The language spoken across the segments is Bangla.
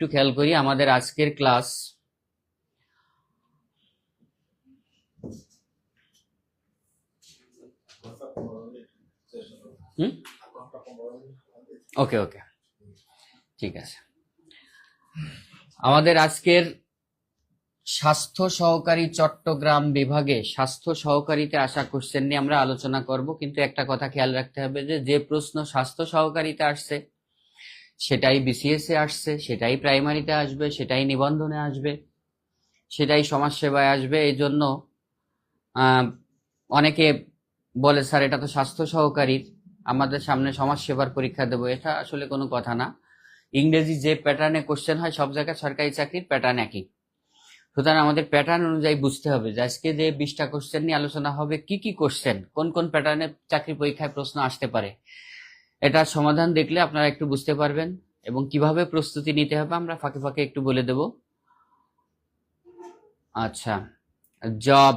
একটু খেয়াল করি আমাদের আজকের ক্লাস ওকে ওকে ঠিক আছে। আমাদের আজকের স্বাস্থ্য সহকারী চট্টগ্রাম বিভাগে স্বাস্থ্য সহকারীতে আসা কোশ্চেন নিয়ে আমরা আলোচনা করব, কিন্তু একটা কথা খেয়াল রাখতে হবে যে প্রশ্ন স্বাস্থ্য সহকারীতে আসছে সেটাই বিসিএস এ আসছে, সেটাই প্রাইমারিতে আসবে, সেটাই নিবন্ধনে আসবে, সেটাই সমাজসেবায় আসবে। এই জন্য অনেকে বলে স্যার এটা তো স্বাস্থ্য সহকারীর, আমাদের সামনে সমাজসেবার পরীক্ষা দেবো। এটা আসলে কোনো কথা না। ইংরেজি যে প্যাটার্নে কোশ্চেন হয় সব জায়গায় সরকারি চাকরির প্যাটার্ন একই। সুতরাং আমাদের প্যাটার্ন অনুযায়ী বুঝতে হবে যে আজকে যে 20টা কোশ্চেন নিয়ে আলোচনা হবে, কি কি কোশ্চেন, কোন কোন প্যাটার্নে চাকরি পরীক্ষায় প্রশ্ন আসতে পারে, এটার সমাধান দেখলে আপনারা একটু বুঝতে পারবেন এবং কিভাবে প্রস্তুতি নিতে হবে আমরা ফাঁকে ফাঁকে একটু বলে দেব। আচ্ছা, জব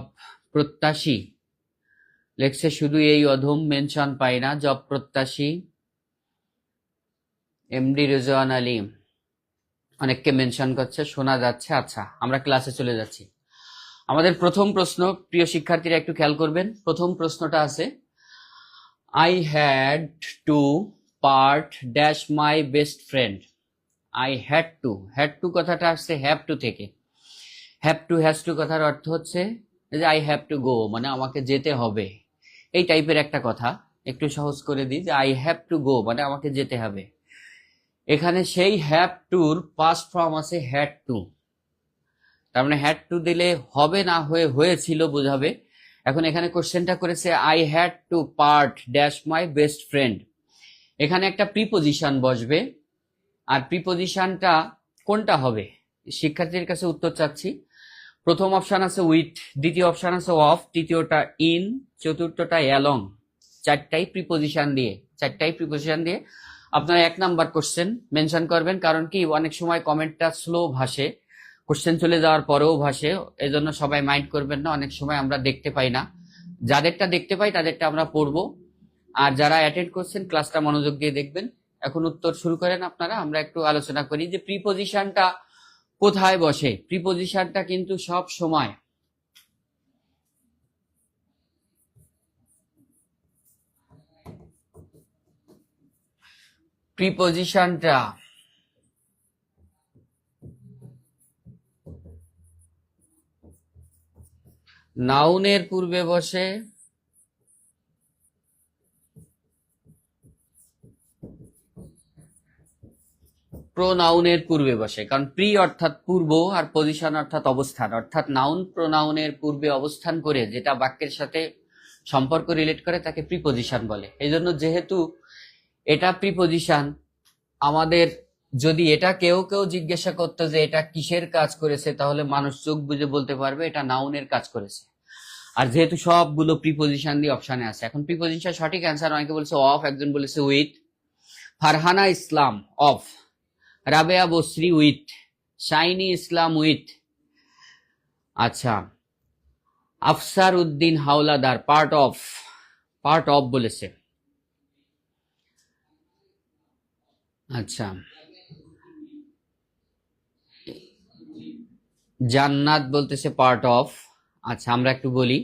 প্রত্যাশী লেখছে শুধু এই অধম, মেনশন পাই না। জব প্রত্যাশী এমডি রেজওয়ান আলী অনেককে মেনশন করছে, শোনা যাচ্ছে। আচ্ছা, আমরা ক্লাসে চলে যাচ্ছি। আমাদের প্রথম প্রশ্ন, প্রিয় শিক্ষার্থীরা একটু খেয়াল করবেন। প্রথম প্রশ্নটা আছে, I had to part dash my best friend. I had to কথাটা আসছে হ্যাভ টু থেকে। হ্যাভ টু হ্যাজ টু কথার অর্থ হচ্ছে যে আই হ্যাভ টু গো, মানে আমাকে যেতে হবে, এই টাইপের একটা কথা। একটু সহজ করে দিই যে আই হ্যাভ টু গো মানে আমাকে যেতে হবে। এখানে সেই হ্যাভ টুর পাস্ট ফর্ম আছে হ্যাড টু, তার মানে হ্যাড টু দিলে হবে না হয়ে হয়েছিল বোঝাবে। এখন এখানে কোশ্চেনটা করেছে I had to part dash my best friend. এখানে একটা প্রিপোজিশন বসবে, আর প্রিপোজিশনটা কোনটা হবে শিক্ষার্থীর কাছে উত্তর চাচ্ছি। প্রথম অপশন আছে উইথ, দ্বিতীয় অপশন আছে অফ, তৃতীয়টা ইন, চতুর্থটা অ্যালং। চারটাই প্রিপোজিশন দিয়ে আপনারা 1 নাম্বার কোশ্চেন মেনশন করবেন। কারণ কি অনেক সময় কমেন্টটা স্লো ভাসে, কোশ্চেন চলে যাওয়ার পরেও ভাসে, এজন্য সবাই মাইন্ড করবেন না। অনেক সময় আমরা দেখতে পাই না, যাদেরটা দেখতে পাই তাদেরটা আমরা পড়বো, আর যারা অ্যাটেন্ড করছেন ক্লাসটা মনোযোগ দিয়ে দেখবেন। এখন উত্তর শুরু করেন আপনারা। আমরা একটু আলোচনা করি যে প্রিপোজিশনটা কোথায় বসে। প্রিপোজিশনটা কিন্তু সব সময় নাউনের পূর্বে বসে, প্রোনাউনের পূর্বে বসে। কারণ প্রি অর্থাৎ পূর্ব আর পজিশন অর্থাৎ অবস্থান, অর্থাৎ নাউন প্রোনাউনের পূর্বে অবস্থান করে যেটা বাক্যের সাথে সম্পর্ক রিলেট করে তাকে প্রিপোজিশন বলে। এই জন্য যেহেতু এটা প্রিপোজিশন, আমাদের যদি এটা কেউ জিজ্ঞাসা করতো যে এটা কিসের কাজ করেছে, তাহলে মানুষ চোখ বুঝে বলতে পারবে এটা নাউনের কাজ করেছে। আর যেহেতু সবগুলো প্রিপোজিশন দিয়ে অপশনে আছে, এখন প্রিপোজিশন সঠিক অ্যান্সার অনেকে বলেছে অফ, একজন বলেছে with. Farhana Islam of, Rabeya Basri with, shiny Islam with. আচ্ছা, আফসার উদ্দিন হাওলাদার পার্ট অফ বলেছে। আচ্ছা, জান্নাত বলতেছে পার্ট অফ। আচ্ছা, আমরা একটু বলি।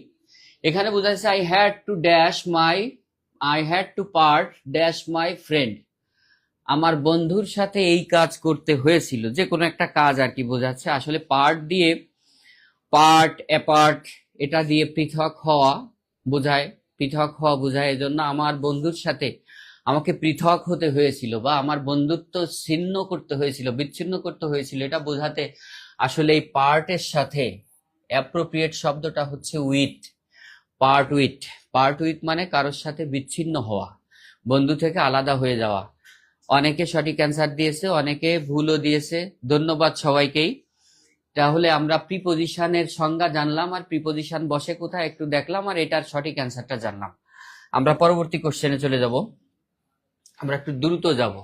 এখানে বোঝা যাচ্ছে I had to part dash my friend. আমার বন্ধুর সাথে এই কাজ করতে হয়েছিল, যে কোনো একটা কাজ আর কি বোঝাচ্ছে। আসলে পার্ট দিয়ে পার্ট অ্যাপার্ট এটা দিয়ে পৃথক হওয়া বোঝায়, এজন্য আমার বন্ধুর সাথে আমাকে পৃথক হতে হয়েছিল বা আমার বন্ধুত্ব বিচ্ছিন্ন করতে হয়েছিল, এটা বোঝাতে আসলে এই পার্টের সাথে অ্যাপ্রোপ্রিয়েট শব্দটা হচ্ছে উইথ। পার্ট উইথ মানে কারোর সাথে বিচ্ছিন্ন হওয়া, বন্ধু থেকে আলাদা হয়ে যাওয়া। অনেকে সঠিক অ্যান্সার দিয়েছে, অনেকে ভুলও দিয়েছে। ধন্যবাদ সবাইকেই। তাহলে আমরা প্রিপোজিশনের সংজ্ঞা জানলাম, আর প্রিপোজিশন বসে কোথায় একটু দেখলাম, আর এটার সঠিক অ্যান্সারটা জানলাম। আমরা পরবর্তী কোশ্চেনে চলে যাব। আমরা একটু দ্রুত যাব,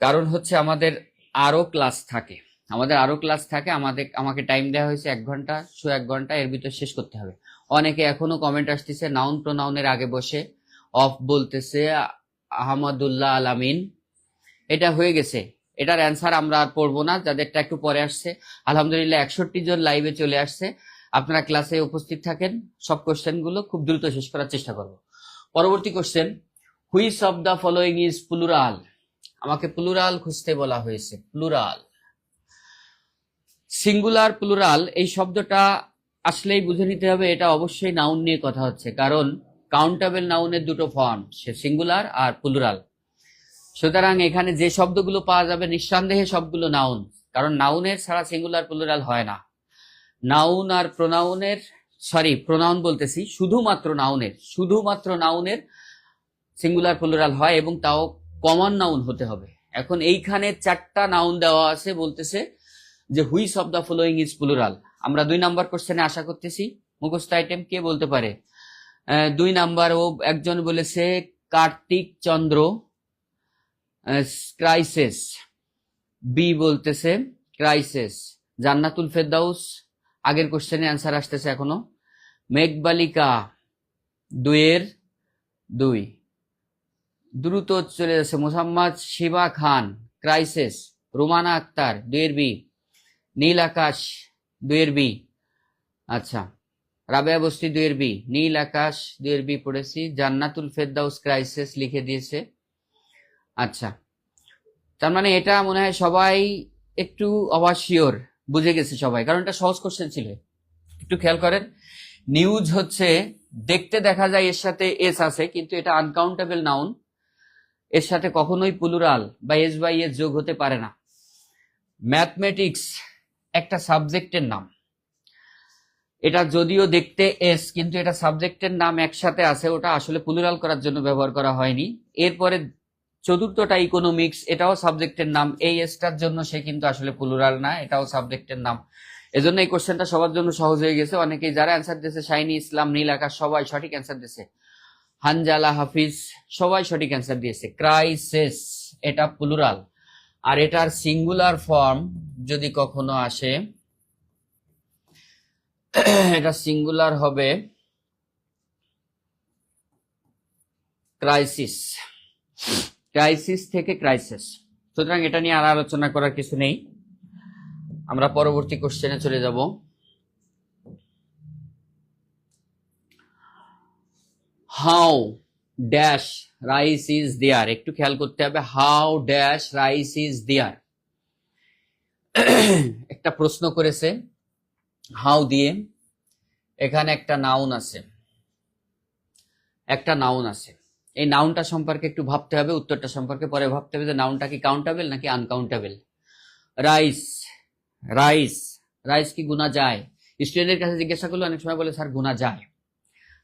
কারণ হচ্ছে আমাদের আরো ক্লাস থাকে। আমাকে টাইম দেওয়া হয়েছে 1 ঘন্টা, 1 ঘন্টা এর ভিতর শেষ করতে হবে। অনেকে এখনো কমেন্ট আসতেছে নাউন প্রোনাউনের আগে বসে অফ বলতেছে। আহমদুল্লাহ আলামিন, এটা হয়ে গেছে, এটার অ্যান্সার আমরা আর পড়বো না, যাদেরটা একটু পরে আসছে। আলহামদুলিল্লাহ 61 জন লাইভে চলে আসছে। আপনারা ক্লাসে উপস্থিত থাকেন, সব কোশ্চেন গুলো খুব দ্রুত শেষ করার চেষ্টা করব। পরবর্তী question, which of the following is plural. আমাকে প্লুরাল খুঁজতে বলা হয়েছে। প্লুরাল, সিঙ্গুলার, প্লুরাল, এই শব্দটা আসলেই বুঝে নিতে হবে এটা অবশ্যই নাউন নিয়ে কথা হচ্ছে, কারণ কাউন্টেবল নাউনের দুটো ফর্ম, সে সিঙ্গুলার আর প্লুরাল। সুতরাং এখানে যে শব্দগুলো পাওয়া যাবে নিঃসন্দেহে সবগুলো নাউন, কারণ নাউনের ছাড়া সিঙ্গুলার প্লুরাল হয় না। নাউন আর প্রোনাউনের, প্রোনাউন বলতেছি, শুধুমাত্র নাউনের সিঙ্গুলার প্লুরাল হয়, এবং তাও কমন নাউন হতে হবে। এখন এইখানে 4টা নাউন দেওয়া আছে, বলতেছে যে which of the following is plural. আমরা 2 নাম্বার কোশ্চেনে আশা করতেছি মুখস্থ আইটেম কে বলতে পারে। 2 নাম্বার ও একজন বলেছে কার্তিক চন্দ্র ক্রাইসিস, বি বলতেছে ক্রাইসিস। জান্নাতুল ফেরদাউস, আগের কোশ্চেনে অ্যান্সার আসতেছে এখনো। মেঘবালিকা 2 2, দ্রুত চলে যাচ্ছে। মোহাম্মদ শিবা খান ক্রাইসিস। রোমানা আক্তার 2 বি। নীল আকাশ 2 বি। আচ্ছা, রাবেয়া বস্তি 2 বি। নীল আকাশ 2 বি পড়েছি। জান্নাতুল ফেরদাউস ক্রাইসিস লিখে দিয়েছে। আচ্ছা, তার মানে এটা মনে হয় সবাই একটু অবশ্যিওর বুঝে গেছে সবাই, কারণ এটা সহজ কোশ্চেন ছিল। একটু খেয়াল করেন, নিউজ হচ্ছে দেখতে দেখা যায় এর সাথে এস আছে, কিন্তু এটা আনকাউন্টেবল নাউন, এর সাথে কখনোই প্লুরাল বা এস বাই এস যোগ হতে পারে না। ম্যাথমেটিক্স একটা সাবজেক্টের নাম, এটা যদিও দেখতে এস, কিন্তু এটা সাবজেক্টের নাম একসাথে আছে, ওটা আসলে প্লুরাল করার জন্য ব্যবহার করা হয়নি। এরপরে চতুর্থটা ইকোনমিক্স, এটাও সাবজেক্টের নাম, এই এসটার জন্য সে কিন্তু আসলে প্লুরাল না, এটাও সাবজেক্টের নাম। এজন্য এই কোশ্চেনটা সবার জন্য সহজ হয়ে গেছে। অনেকেই যারা অ্যান্সার দিয়েছে, শাইনি ইসলাম, নীল আকাশ, সবাই সঠিক অ্যান্সার দিয়েছে। হানজালা হাফিজ, সবাই সঠিক অ্যান্সার দিয়েছে। ক্রাইসিস এটা প্লুরাল, আর এটার সিঙ্গুলার ফর্ম যদি কখনো আসে, এটা সিঙ্গুলার হবে ক্রাইসিস। ক্রাইসিস থেকে ক্রাইসিস। সুতরাং এটা নিয়ে আর আলোচনা করার কিছু নেই, আমরা পরবর্তী কোশ্চেনে চলে যাব। How dash rice is there, একটু খেয়াল করতে হবে। How dash rice is there, একটা প্রশ্ন করেছে হাউ দিয়ে। এখানে একটা নাউন আছে, এই নাউনটা সম্পর্কে একটু ভাবতে হবে, উত্তরটা সম্পর্কে পরে ভাবতে হবে যে নাউনটা কি কাউন্টেবল নাকি আনকাউন্টেবল। রাইস, রাইস, রাইস কি গুনা যায়? স্টুডেন্টের কাছে জিজ্ঞাসা করলে অনেক সময় বলে স্যার গুনা যায়।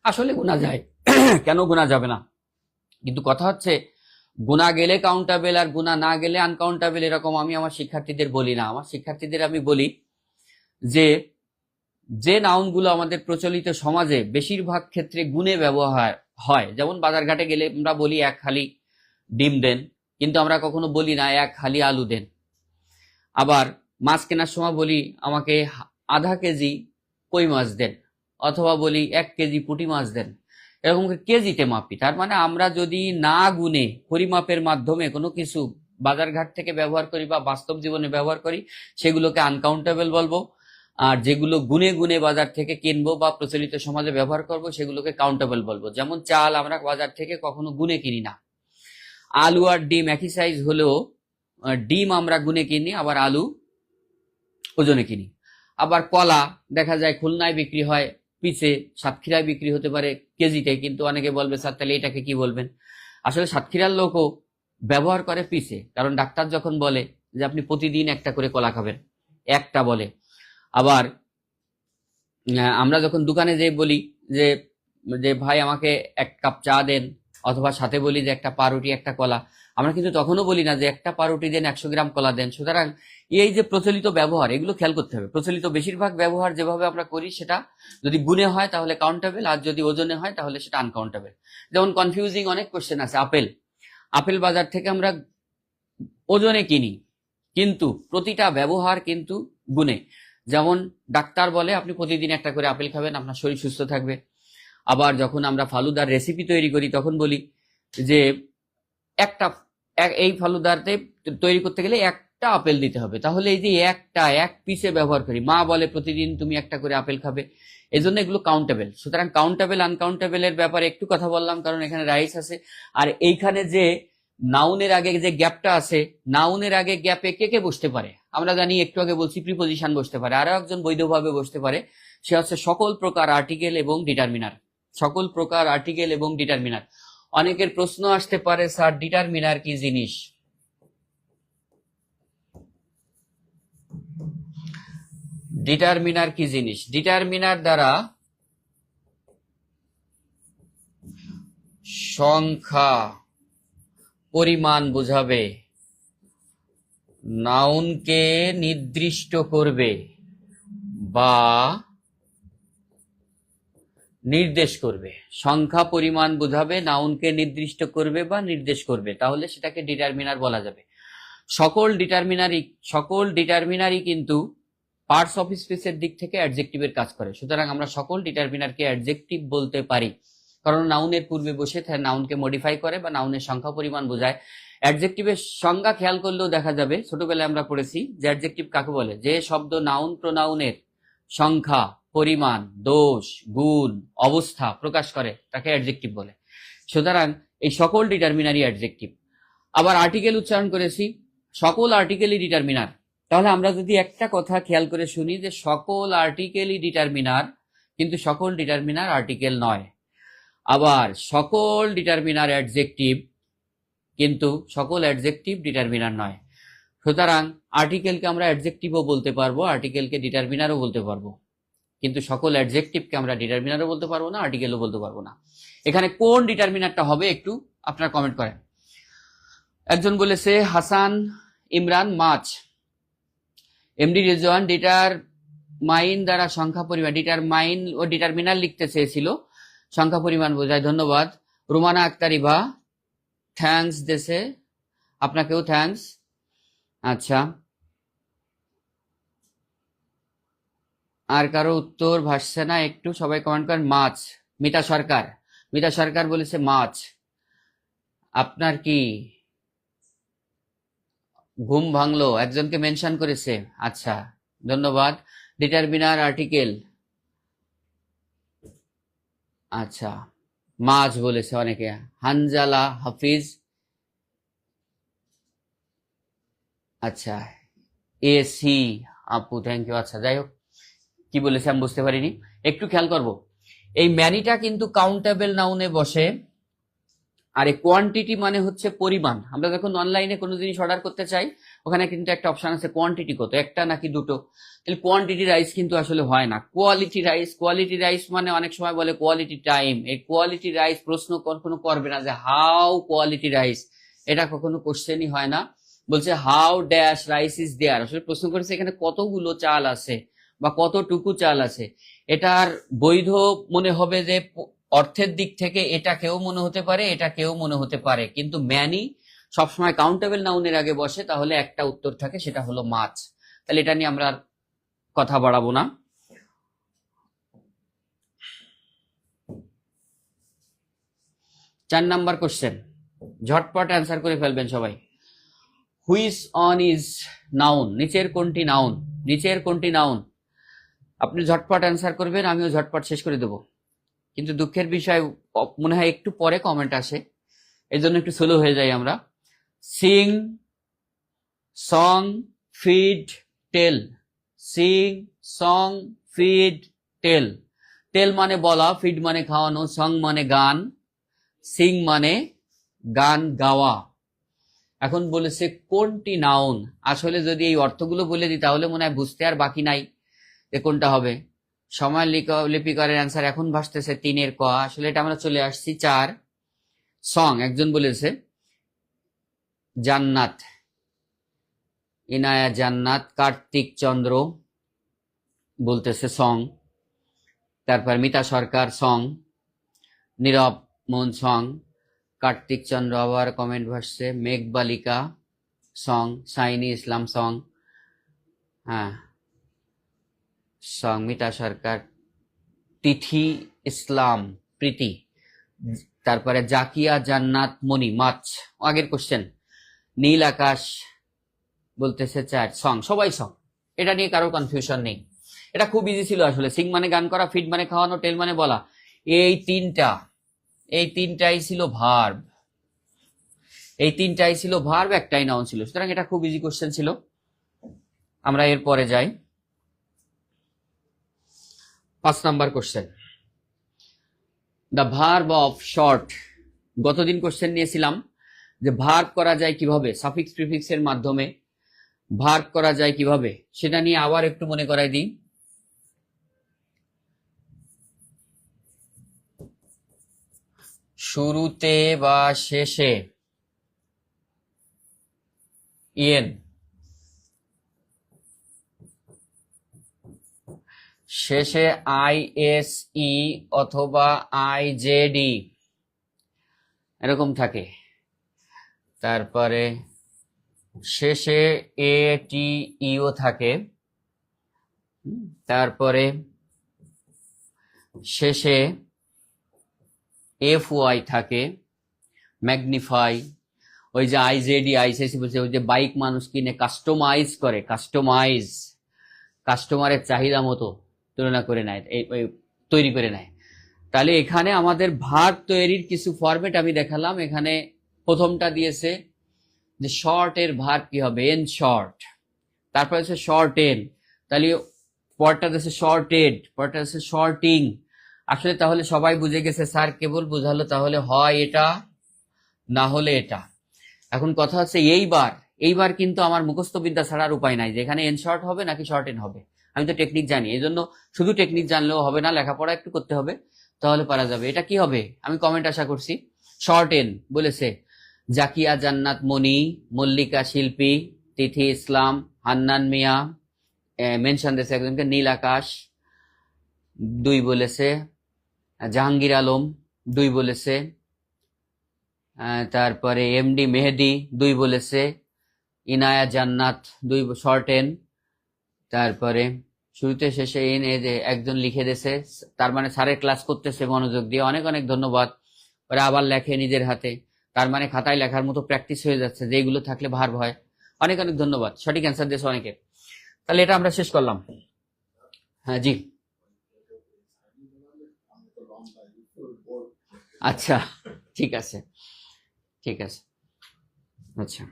আসলে গুনা যায়, কেন গুনা যাবে না? কিন্তু কথা হচ্ছে গুনা গেলে কাউন্টেবল আর গুনা না গেলে আনকাউন্টেবল, এরকম আমি আমার শিক্ষার্থীদের বলি না। আমার শিক্ষার্থীদের আমি বলি যে নাউনগুলো আমাদের প্রচলিত সমাজে বেশিরভাগ ক্ষেত্রে গুণে ব্যবহার হয়, যেমন বাজারঘাটে গেলে আমরা বলি 1 হালি ডিম দেন, কিন্তু আমরা কখনো বলি না 1 হালি আলু দেন। আবার মাছ কেনার সময় বলি আমাকে আধা কেজি কই মাছ দেন, অথবা বলি 1 কেজি পুঁটি মাছ দেন, এরকম কেজিতে মাপি। তার মানে আমরা যদি না গুণে পরিমাপের মাধ্যমে কোনো কিছু বাজারঘাট থেকে ব্যবহার করি বা বাস্তব জীবনে ব্যবহার করি, সেগুলোকে আনকাউন্টেবল বলবো। আর যেগুলো গুনে গুনে বাজার থেকে কিনবো বা প্রচলিত সমাজে ব্যবহার করব, সেগুলোকে কাউন্টেবল বলবো। যেমন চাল আমরা বাজার থেকে কখনো গুনে কিনি না। আলু আর ডিম একই সাইজ হলেও ডিম আমরা গুনে কিনি, আবার আলু ওজনে কিনি। আবার কলা দেখা যায় খুলনায় বিক্রি হয় পিসে, সাতক্ষীরায় বিক্রি হতে পারে কেজিতে, কিন্তু অনেকে বলবে স্যার তাহলে এটাকে কি বলবেন? আসলে সাতক্ষীরার লোকও ব্যবহার করে পিসে, কারণ ডাক্তার যখন বলে যে আপনি প্রতিদিন একটা করে কলা খাবেন, একটা বলে। আবার আমরা যখন দোকানে যেয়ে বলি যে যে ভাই আমাকে 1 কাপ চা দেন, অথবা সাথে বলি যে একটা পাউরুটি একটা কলা, আমরা কিন্তু তখনও বলি না যে একটা পাউরুটি দেন 100 গ্রাম কলা দেন। সুতরাং এই যে প্রচলিত ব্যবহার, এগুলো খেয়াল করতে হবে। প্রচলিত বেশিরভাগ ব্যবহার যেভাবে আমরা করি, সেটা যদি গুণে হয় তাহলে কাউন্টেবল, আর যদি ওজনে হয় তাহলে সেটা আনকাউন্টেবল। যেমন কনফিউজিং অনেক কোশ্চেন আছে। আপেল বাজার থেকে আমরা ওজনে কিনি, কিন্তু প্রতিটা ব্যবহার কিন্তু গুণে। যেমন ডাক্তার বলে আপনি প্রতিদিন একটা করে আপেল খাবেন, আপনার শরীর সুস্থ থাকবে। আবার যখন আমরা ফালুদার রেসিপি তৈরি করি, তখন বলি যে এই ফালুদাতে তৈরি করতে গেলে 1 একটা আপেল দিতে হবে। তাহলে এই যে এক পিসে ব্যবহার করি, মা বলে প্রতিদিন তুমি একটা করে আপেল খাবে, এই জন্য এগুলো কাউন্টেবল। সুতরাং কাউন্টেবল আনকাউন্টেবলের ব্যাপারে একটু কথা বললাম, কারণ এখানে রাইস আছে। আর এইখানে যে নাউনের আগে যে গ্যাপটা আছে, নাউনের আগে গ্যাপে কে কে বসতে পারে? আমরা জানি, একটু আগে বলছি, প্রিপোজিশন বসতে পারে। আরো একজন বৈধভাবে বসতে পারে, সে হচ্ছে সকল প্রকার আর্টিকেল এবং ডিটারমিনার। সকল প্রকার আর্টিকেল এবং ডিটারমিনার। অনেকের প্রশ্ন আসতে পারে, স্যার ডিটারমিনার কি জিনিস? ডিটারমিনার কি জিনিস? ডিটারমিনার দ্বারা সংখ্যা পরিমাণ বোঝাবে, নাউনকে নির্দিষ্ট করবে বা নির্দেশ করবে। সংখ্যা পরিমাণ বোঝাবে, নাউনকে নির্দিষ্ট করবে বা নির্দেশ করবে, তাহলে সেটাকে ডিটারমিনার বলা যাবে। সকল ডিটারমিনারই কিন্তু পার্টস অফ স্পিচের দিক থেকে অ্যাডজেক্টিভের কাজ করে। সুতরাং আমরা সকল ডিটারমিনারকে অ্যাডজেক্টিভ বলতে পারি, কারণ নাউনের পূর্বে বসে নাউনকে মডিফাই করে বা নাউনের সংখ্যা পরিমাণ বোঝায়। অ্যাডজেক্টিভের সংজ্ঞা খেয়াল করলেও দেখা যাবে, ছোটবেলায় আমরা পড়েছি যে অ্যাডজেক্টিভ কাকে বলে? যে শব্দ নাউন প্রোনাউনের সংখ্যা, পরিমাণ, দোষ, গুণ, অবস্থা প্রকাশ করে তাকে অ্যাডজেক্টিভ বলে। সুতরাং এই সকল ডিটারমিনারই অ্যাডজেক্টিভ। আবার আর্টিকেল উচ্চারণ করেছি, সকল আর্টিকেলই ডিটারমিনার। তাহলে আমরা যদি একটা কথা খেয়াল করে শুনি যে সকল আর্টিকেলই ডিটারমিনার, কিন্তু সকল ডিটারমিনার আর্টিকেল নয়। আবার সকল ডিটারমিনার অ্যাডজেক্টিভ, কিন্তু সকল অ্যাডজেক্টিভ ডিটারমিনার নয়। সুতরাং আর্টিকেলকে আমরা অ্যাডজেক্টিভও বলতে পারবো, আর্টিকেলকে ডিটারমিনারও বলতে পারবো, কিন্তু সকল অ্যাডজেক্টিভকে আমরা ডিটারমিনারও বলতে পারবো না, আর্টিকেলও বলতে পারবো না। এখানে কোন ডিটারমিনারটা হবে একটু আপনারা কমেন্ট করেন। একজন বলেছে হাসান ইমরান মাছ। এমডি রেজওয়ান ডিটারমাইন দ্বারা সংখ্যা পরিমাণ, ডিটারমাইন ও ডিটারমিনার লিখতে চেয়েছিল, সংখ্যা পরিমাণ বোঝায়। ধন্যবাদ। রুমানা আক্তার ইভা থ্যাঙ্কস দেশে, আপনাকেও থ্যাঙ্কস। আচ্ছা, আর কারো উত্তর ভাসছে না, একটু সবাই কমেন্ট করেন। মাছ, মিতা সরকার, মিতা সরকার বলেছে মাছ। আপনার কি ঘুম ভাঙলো? একজনকে মেনশন করেছে। আচ্ছা, ধন্যবাদ। ডিটারমিনার আর্টিকেল, আচ্ছা মাছ বলেছে অনেকে। হানজালা হাফিজ, আচ্ছা এসি আপু, থ্যাংক ইউ। আচ্ছা, যাই হোক, কি বলেছে আমি বুঝতে পারিনি, একটু খেয়াল করব। এই ম্যানিটা কিন্তু কাউন্টেবল নাউনে বসে, আর এই কোয়ান্টিটি মানে হচ্ছে পরিমাণ। আমরা যখন অনলাইনে কোনো জিনিস অর্ডার করতে চাই, ওখানে কিন্তু একটা অপশন আছে কোয়ান্টিটি কত, একটা নাকি দুটো। তাহলে কোয়ান্টিটি রাইস কিন্তু আসলে হয় না, কোয়ালিটি রাইস। কোয়ালিটি রাইস মানে অনেক সময় বলে কোয়ালিটি টাইম। এই কোয়ালিটি রাইস প্রশ্ন কখনো করবে না যে হাউ কোয়ালিটি রাইস, এটা কখনো কোশ্চেনই হয় না। বলছে how dash rice is there, আসলে প্রশ্ন করেছে এখানে কতগুলো চাল আছে বা কতটুকু চাল আছে। এটার বৈধ মনে হবে যে অর্থের দিক থেকে এটা কেউ মনে হতে পারে, এটা কেউ মনে হতে পারে, কিন্তু ম্যানি সবসময় কাউন্টেবল নাউনের আগে বসে, তাহলে একটা উত্তর থাকে, সেটা হলো মাছ। তাহলে এটা নিয়ে আমরা কথা বাড়াবো না। 4 নাম্বার কোশ্চেন, ঝটপট অ্যান্সার করে ফেলবেন সবাই। হুইচ অন ইজ নাউন, নিচের কোনটি নাউন? নিচের কোনটি নাউন? আপনি ঝটপট অ্যান্সার করবেন, আমিও ঝটপট শেষ করে দেব। কিন্তু দুঃখের বিষয়, মনে হয় একটু পরে কমেন্ট আসে, এই জন্য একটু স্লো হয়ে যাই আমরা। সিং, সং, ফিড, টেল। সিং, সং, ফিড, টেল। টেল মানে বলা, ফিড মানে খাওয়ানো, সং মানে গান, সিং মানে গান গাওয়া। এখন বলেছে কোনটি নাউন। আসলে যদি এই অর্থগুলো বলে দিই তাহলে মনে হয় বুঝতে আর বাকি নাই যে কোনটা হবে। সময় লিপিকারের অ্যান্সার এখন ভাসতেছে 3 ক, আসলে এটা আমরা চলে আসছি 4। সং, একজন বলেছে জান্নাত, ইনায়া জান্নাত। কার্তিক চন্দ্র বলতেছে সং। তারপর মিতা সরকার সং, নীরব মোহন সং, কার্তিক চন্দ্র আবার কমেন্ট ভাসছে, মেঘবালিকা সং, সাইনি ইসলাম সং, হ্যাঁ সং, মিতা সরকার, তিথি ইসলাম প্রীতি, তারপরে জাকিয়া জান্নাত মনি মাছ। আগের কোশ্চেন, নীল আকাশ বলতেছে চ্যাট, সং, সবাই সং। এটা নিয়ে কারো কনফিউশন নেই, এটা খুব ইজি ছিল আসলে। সিং মানে গান করা, ফিড মানে খাওয়ানো, টেল মানে বলা, এই তিনটাই ছিল ভার্ব, একটাই নাউন ছিল। সুতরাং এটা খুব ইজি কোশ্চেন ছিল। আমরা এর পরে যাই, 5 number question, the verb of short. গতদিন কোশ্চেন নিয়েছিলাম যে ভার্ব করা যায় কিভাবে, সাফিক্স প্রিফিক্স এর মাধ্যমে ভার্ব করা যায় কিভাবে, সেটা নিয়ে আবার একটু মনে করাই দিই। শুরুতে বা শেষে ইএন, শেষে আইএসই অথবা আইজেডি এরকম থাকে, তারপরে শেষে এটিইও থাকে, তারপরে শেষে এফওয়াই থাকে, ম্যাগনিফাই, ওই যে আইজেডি আইসিসি বলছে, ওই যে বাইক মানুষ কিনে কাস্টমাইজ করে, কাস্টমারের চাহিদা মতো তুলনা করে নেয়, তৈরি করে নেয়। তাহলে এখানে আমাদের ভার্ব তৈরির কিছু ফরম্যাট আমি দেখালাম। এখানে প্রথমটা দিয়েছে যে শর্ট এর ভার্ব কি হবে, এন শর্ট, তারপর হচ্ছে শর্ট এন, তাহলে পরটা দিয়েছে শর্টেড, পরটা দিয়েছে শর্টিং। আসলে তাহলে সবাই বুঝে গেছে, স্যার কেবল বুঝালো তাহলে হয় এটা না হলে এটা। এখন কথা হচ্ছে এইবার কিন্তু আমার মুখস্থ বিদ্যা ছাড়ার উপায় নাই, যেখানে এন শর্ট হবে নাকি শর্ট এন হবে। আমি তো টেকনিক জানি, এই জন্য শুধু টেকনিক জানলেও হবে না, লেখাপড়া একটু করতে হবে, তাহলে পারা যাবে। এটা কি হবে, আমি কমেন্ট আশা করছি। শর্ট এন বলেছে জাকিয়া জান্নাত মনি, মল্লিকা শিল্পী, তিথি ইসলাম, হান্নান মিয়া, মেনশন দিয়েছে একজনকে, নীল আকাশ 2 বলেছে, জাহাঙ্গীর আলম 2 বলেছে, তারপরে এমডি মেহেদি 2 বলেছে, ইনায়া জান্নাত 2 শর্ট এন, তারপরে শুরুতে শেষে এন, এই যে একজন লিখে দিয়েছে, তার মানে স্যারের ক্লাস করতেছে মনোযোগ দিয়ে, অনেক অনেক ধন্যবাদ। ওরা আবার লেখে নিজের হাতে, তার মানে খাতায় লেখার মতো প্র্যাকটিস হয়ে যাচ্ছে, যেগুলো থাকলে ভার্ব হয়। অনেক অনেক ধন্যবাদ, সঠিক অ্যান্সার দিয়েছে অনেকে। তাহলে এটা আমরা শেষ করলাম। হ্যাঁ জি, আচ্ছা ঠিক আছে, ঠিক আছে। আচ্ছা,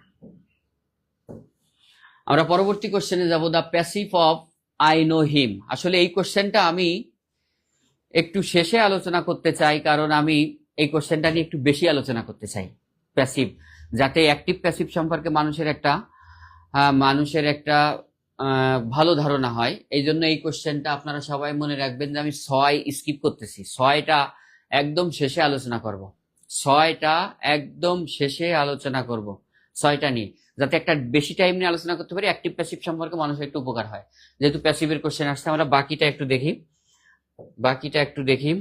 আমরা পরবর্তী কোশ্চেনে যাব, the passive of I know him. আসলে এই কোশ্চেনটা আমি একটু শেষে আলোচনা করতে চাই, কারণ আমি এই কোশ্চেনটা নিয়ে একটু বেশি আলোচনা করতে চাই। প্যাসিভ, যাতে অ্যাক্টিভ প্যাসিভ সম্পর্কে মানুষের একটা ভালো ধারণা হয়। এই জন্য এই কোশ্চেনটা আপনারা সবাই মনে রাখবেন যে আমি 6 স্কিপ করতেছি, 6টা একদম শেষে আলোচনা করব, 6টা একদম শেষে আলোচনা করব, 6টা নিয়ে, যাতে একটা বেশি টাইম নিয়ে আলোচনা করতে পারি, অ্যাক্টিভ প্যাসিভ সম্পর্কে মানুষের একটু উপকার হয়। যেহেতু প্যাসিভের কোশ্চেন আসছে, আমরা বাকিটা একটু দেখি।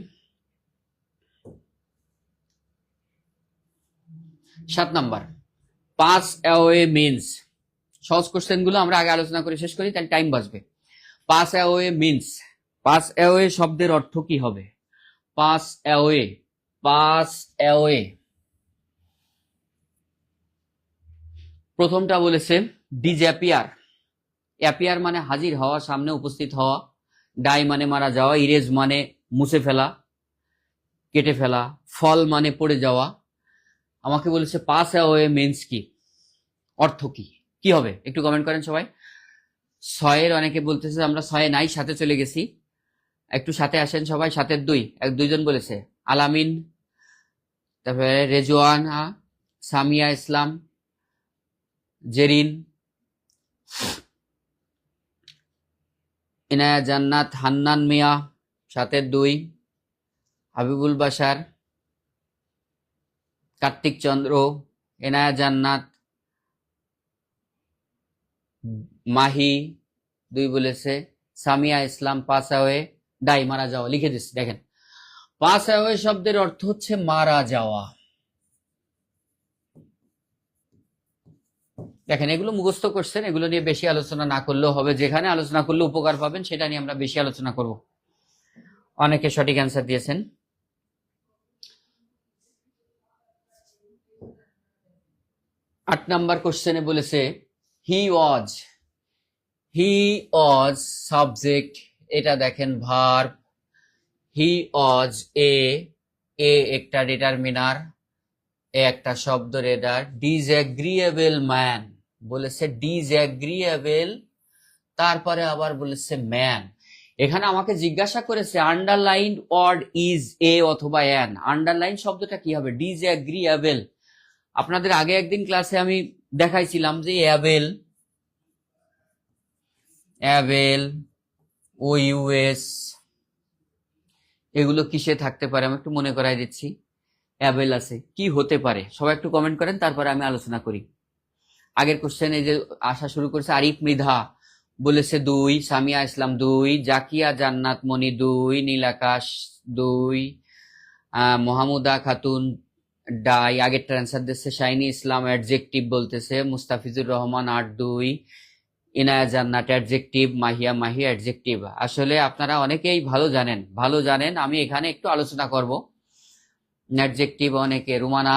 7 নাম্বার, পাস অ্যাওয়ে মিন্স। সহজ কোশ্চেন গুলো আমরা আগে আলোচনা করে শেষ করি, তাহলে টাইম বাঁচবে। Pass away means, pass away শব্দের অর্থ কি হবে? পাস অ্যাওয়ে, প্রথমটা বলেছে ডিজঅ্যাপিয়ার। অ্যাপিয়ার মানে হাজির হওয়া, সামনে উপস্থিত হওয়া। ডাই মানে মারা যাওয়া। ইরেজ মানে মুছে ফেলা, কেটে ফেলা। ফল মানে পড়ে যাওয়া। আমাকে বলেছে পাস অ্যাওয়ে মিন্স কি, অর্থ কি, কি হবে একটু কমেন্ট করেন সবাই। 6-এর অনেকে বলতেছে আমরা 6-এ নাই, 7-এ চলে গেছি, একটু সাথে আসেন সবাই। 7-এর 2, 2জন বলেছে, আলামিন, তারপরে রেজওয়ানা, সামিয়া ইসলাম, জেরিন, ইনায়া জান্নাত, হান্নান মিয়া। 7-এর 2, হাবিবুল বাশার, কার্তিক চন্দ্র, এনায়া জান্নাত, মাহি 2 বলেছে, Samia Islam. Pass away, die মারা যাওয়া, লিখে দিচ্ছি দেখেন। পাস অ্যাওয়ে শব্দের অর্থ হচ্ছে মারা যাওয়া। দেখেন, এগুলো মুখস্থ করছেন, এগুলো নিয়ে বেশি আলোচনা না করলেও হবে, যেখানে আলোচনা করলে উপকার পাবেন সেটা নিয়ে আমরা বেশি আলোচনা করব। অনেকে সঠিক অ্যান্সার দিয়েছেন। 8 নাম্বার কোশ্চেনে বলেছে হি ওয়াজ, হি ওয়াজ সাবজেক্ট, এটা দেখেন ভার্ব, হি ওয়াজ এ, এ একটা ডিটারমিনার, এ একটা শব্দ রেডার, ডিসএগ্রিয়েবল ম্যান বলেছে, ডিসএগ্রিয়েবল, তারপরে আবার বলেছে ম্যান। এখানে আমাকে জিজ্ঞাসা করেছে আন্ডারলাইন ওয়ার্ড ইজ এ অথবা অ্যান, আন্ডারলাইন শব্দটা কি হবে, ডিসএগ্রিয়েবল। আপনাদের আগে একদিন ক্লাসে আমি দেখাইছিলাম যে অ্যাবেল, অ্যাবেল, ও ইউএস, এগুলো কিসে থাকতে পারে, আমি একটু মনে করাই দিচ্ছি। অ্যাবেল আছে, কি হতে পারে সবাই একটু কমেন্ট করেন, তারপরে আমি আলোচনা করি। আগের কোশ্চেন এই যে আসা শুরু করেছে, আরিফ মৃধা বলেছে 2, সামিয়া ইসলাম 2, জাকিয়া জান্নাত মনি 2, নীলাকাশ 2, মোহাম্মদা খাতুন ডাই, আগেরটার অ্যান্সার দিচ্ছে, শাইনি ইসলাম অ্যাডজেক্টিভ বলতেছে, মুস্তাফিজুর রহমান 8-2, ইনায়া জান্নাত অ্যাডজেক্টিভ, মাহিয়া মাহি অ্যাডজেক্টিভ। আসলে আপনারা অনেকেই ভালো জানেন, আমি এখানে একটু আলোচনা করব। অ্যাডজেক্টিভ অনেকে, রুমানা,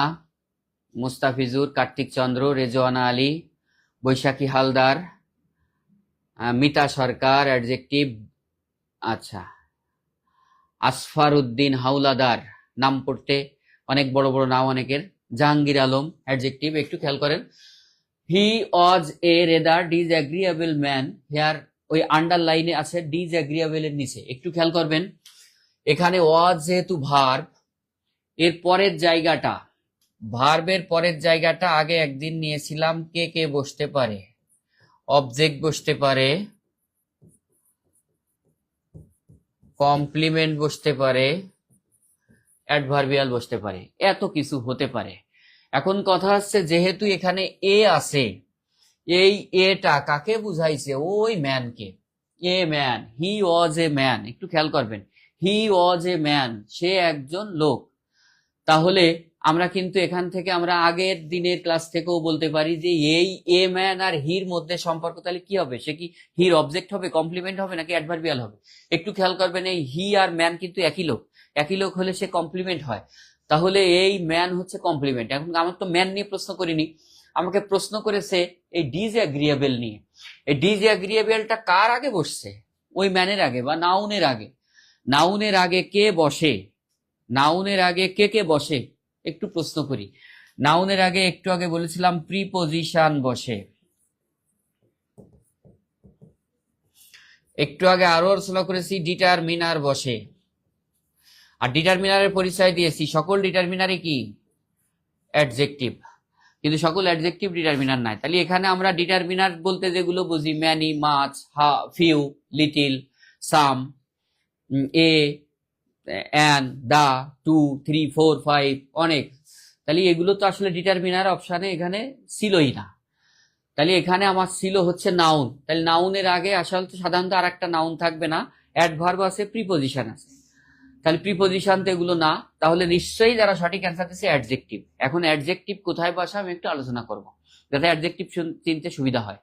মুস্তাফিজুর, কার্তিক চন্দ্র, রেজওয়ানা আলী, বৈশাখী হালদার, মিতা সরকার অ্যাডজেক্টিভ। আচ্ছা, আসফার উদ্দিন হাওলাদার, নাম পড়তে অনেক বড় বড় নাম অনেকের, জাহাঙ্গীর আলম অ্যাডজেক্টিভ। একটু খেয়াল করেন, হি ওয়াজ এ রেদার ডিসএগ্রিয়েবল ম্যান, হেয়ার ওই আন্ডারলাইনে আছে ডিসএগ্রিয়েবল এর নিচে, একটু খেয়াল করবেন। এখানে ওয়াজ যেহেতু ভার্ব, এর পরের জায়গাটা, ভার্বের পরের জায়গাটা আগে একদিন নিয়েছিলাম, কে কে বসতে পারে, অবজেক্ট বসতে পারে, কমপ্লিমেন্ট বসতে পারে, অ্যাডভার্বিয়াল বসতে পারে, এত কিছু হতে পারে। এখন কথা হচ্ছে যেহেতু এখানে এ আছে, এই এটা কাকে বুঝাইছে, ওই ম্যানকে, a man, he was a man. একটু খেয়াল করবেন, হি ওয়াজ এ ম্যান, সে একজন লোক। তাহলে আমরা কিন্তু এখান থেকে আমরা আগের দিনের ক্লাস থেকেও বলতে পারি যে এই এ ম্যান আর হির মধ্যে সম্পর্ক তাহলে কি হবে, সে কি হির অবজেক্ট হবে, কমপ্লিমেন্ট হবে, নাকি অ্যাডভার্বিয়াল হবে। একটু খেয়াল করবেন, এই হি আর ম্যান কিন্তু একই লোক, একই লোক হলে সে কমপ্লিমেন্ট হয়। তাহলে এই ম্যান হচ্ছে কমপ্লিমেন্ট। এখন আমার তো ম্যান নিয়ে প্রশ্ন করিনি, আমাকে প্রশ্ন করেছে এই ডিসএগ্রিয়েবল নিয়ে। এই ডিসএগ্রিয়েবলটা কার আগে বসছে, ওই ম্যানের আগে বা নাউনের আগে। নাউনের আগে কে বসে, নাউনের আগে কে কে বসে, একটু প্রশ্ন করি। নাউনের আগে একটু আগে বলেছিলাম প্রিপজিশন বসে, একটু আগে আরো আলোচনা করেছি ডিটারমিনার বসে। আর ডিটারমিনারের পরিচয় দিয়েছি, সকল ডিটারমিনারে কি অ্যাডজেক্টিভ, কিন্তু সকল অ্যাডজেক্টিভ ডিটারমিনার নাই। তাহলে এখানে আমরা ডিটারমিনার বলতে যেগুলো বুঝি, many, much, few, little, some, a, an, the, 2, 3, 4, 5, অনেক। তাহলে এগুলো তো আসলে ডিটারমিনার অপশানে এখানে ছিলই না। তাহলে এখানে আমার ছিল হচ্ছে নাউন। তাহলে নাউনের আগে আসলে তো সাধারণত আর একটা নাউন থাকবে না, অ্যাডভার্ব আছে, প্রিপজিশন আছে। তাহলে প্রিপজিশন তো এগুলো না, তাহলে নিশ্চয়ই যারা সঠিক অ্যান্সার দিচ্ছে অ্যাডজেক্টিভ। এখন অ্যাডজেক্টিভ কোথায় বসে আমি একটু আলোচনা করব, যাতে অ্যাডজেক্টিভ চিনতে সুবিধা হয়।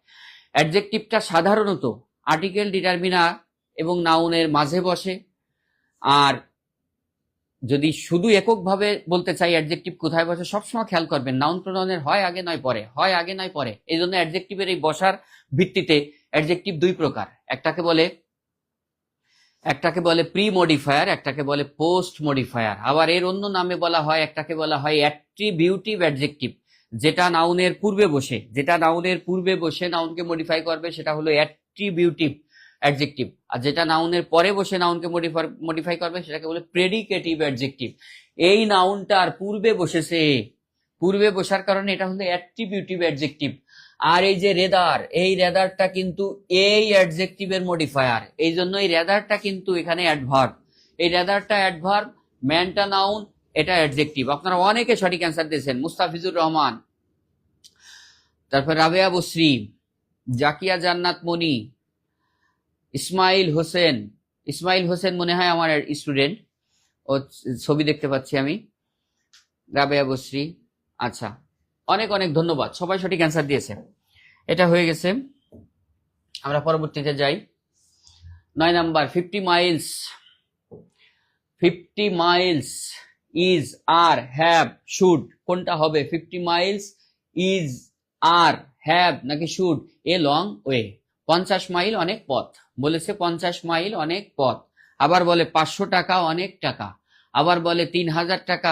অ্যাডজেক্টিভটা সাধারণত আর্টিকেল, ডিটারমিনার এবং নাউনের মাঝে বসে। আর যদি শুধু এককভাবে বলতে চাই অ্যাডজেক্টিভ কোথায় বসে, সবসময় খেয়াল করবেন নাউন প্রোনাউনের হয় আগে নয় পরে, হয় আগে নয় পরে। এই জন্য অ্যাডজেক্টিভের এই বসার ভিত্তিতে অ্যাডজেক্টিভ দুই প্রকার, একটাকে বলে প্রি মডিফায়ার, একটাকে বলে পোস্ট মডিফায়ার। আবার এর অন্য নামে বলা হয়, একটাকে বলা হয় অ্যাট্রিবিউটিভ অ্যাডজেক্টিভ, যেটা নাউনের পূর্বে বসে নাউনকে মডিফাই করবে সেটা হলো অ্যাট্রিবিউটিভ অ্যাডজেক্টিভ। আর যেটা নাউনের পরে বসে নাউনকে মডিফাই করবে সেটাকে বলে প্রেডিকেটিভ অ্যাডজেক্টিভ। এই নাউনটার পূর্বে বসেছে, পূর্বে বসার কারণে এটা হলো অ্যাট্রিবিউটিভ অ্যাডজেক্টিভ। আর এই যে রেদার, এই রেদারটা কিন্তু এই অ্যাডজেক্টিভের মডিফায়ার, এই জন্য এই রেদারটা কিন্তু এখানে অ্যাডভার্ব। এই রেদারটা অ্যাডভার্ব, ম্যানটা নাউন, এটা অ্যাডজেক্টিভ। আপনারা অনেকে সঠিক অ্যান্সার দিয়েছেন, মুস্তাফিজুর রহমান, তারপর রাবেয়া বসরি, জাকিয়া জান্নাত মনি, ইসমাইল হোসেন মনে হয় আমার স্টুডেন্ট, ও ছবি দেখতে পাচ্ছি আমি, রাবেয়া বসরি। আচ্ছা, অনেক অনেক ধন্যবাদ, সবাই সঠিক অ্যান্সার দিয়েছে। এটা হয়ে গেছে, আমরা পরবর্তীতে যাই। 9 number, 50 miles. 50 miles is, are, have, should, কোনটা হবে? 50 মাইলস ইজ, আর, হ্যাভ নাকি should a long way. 50 mile অনেক পথ, বলেছে 50 মাইল অনেক পথ। আবার বলে 500 টাকা অনেক টাকা, আবার বলে 3000 টাকা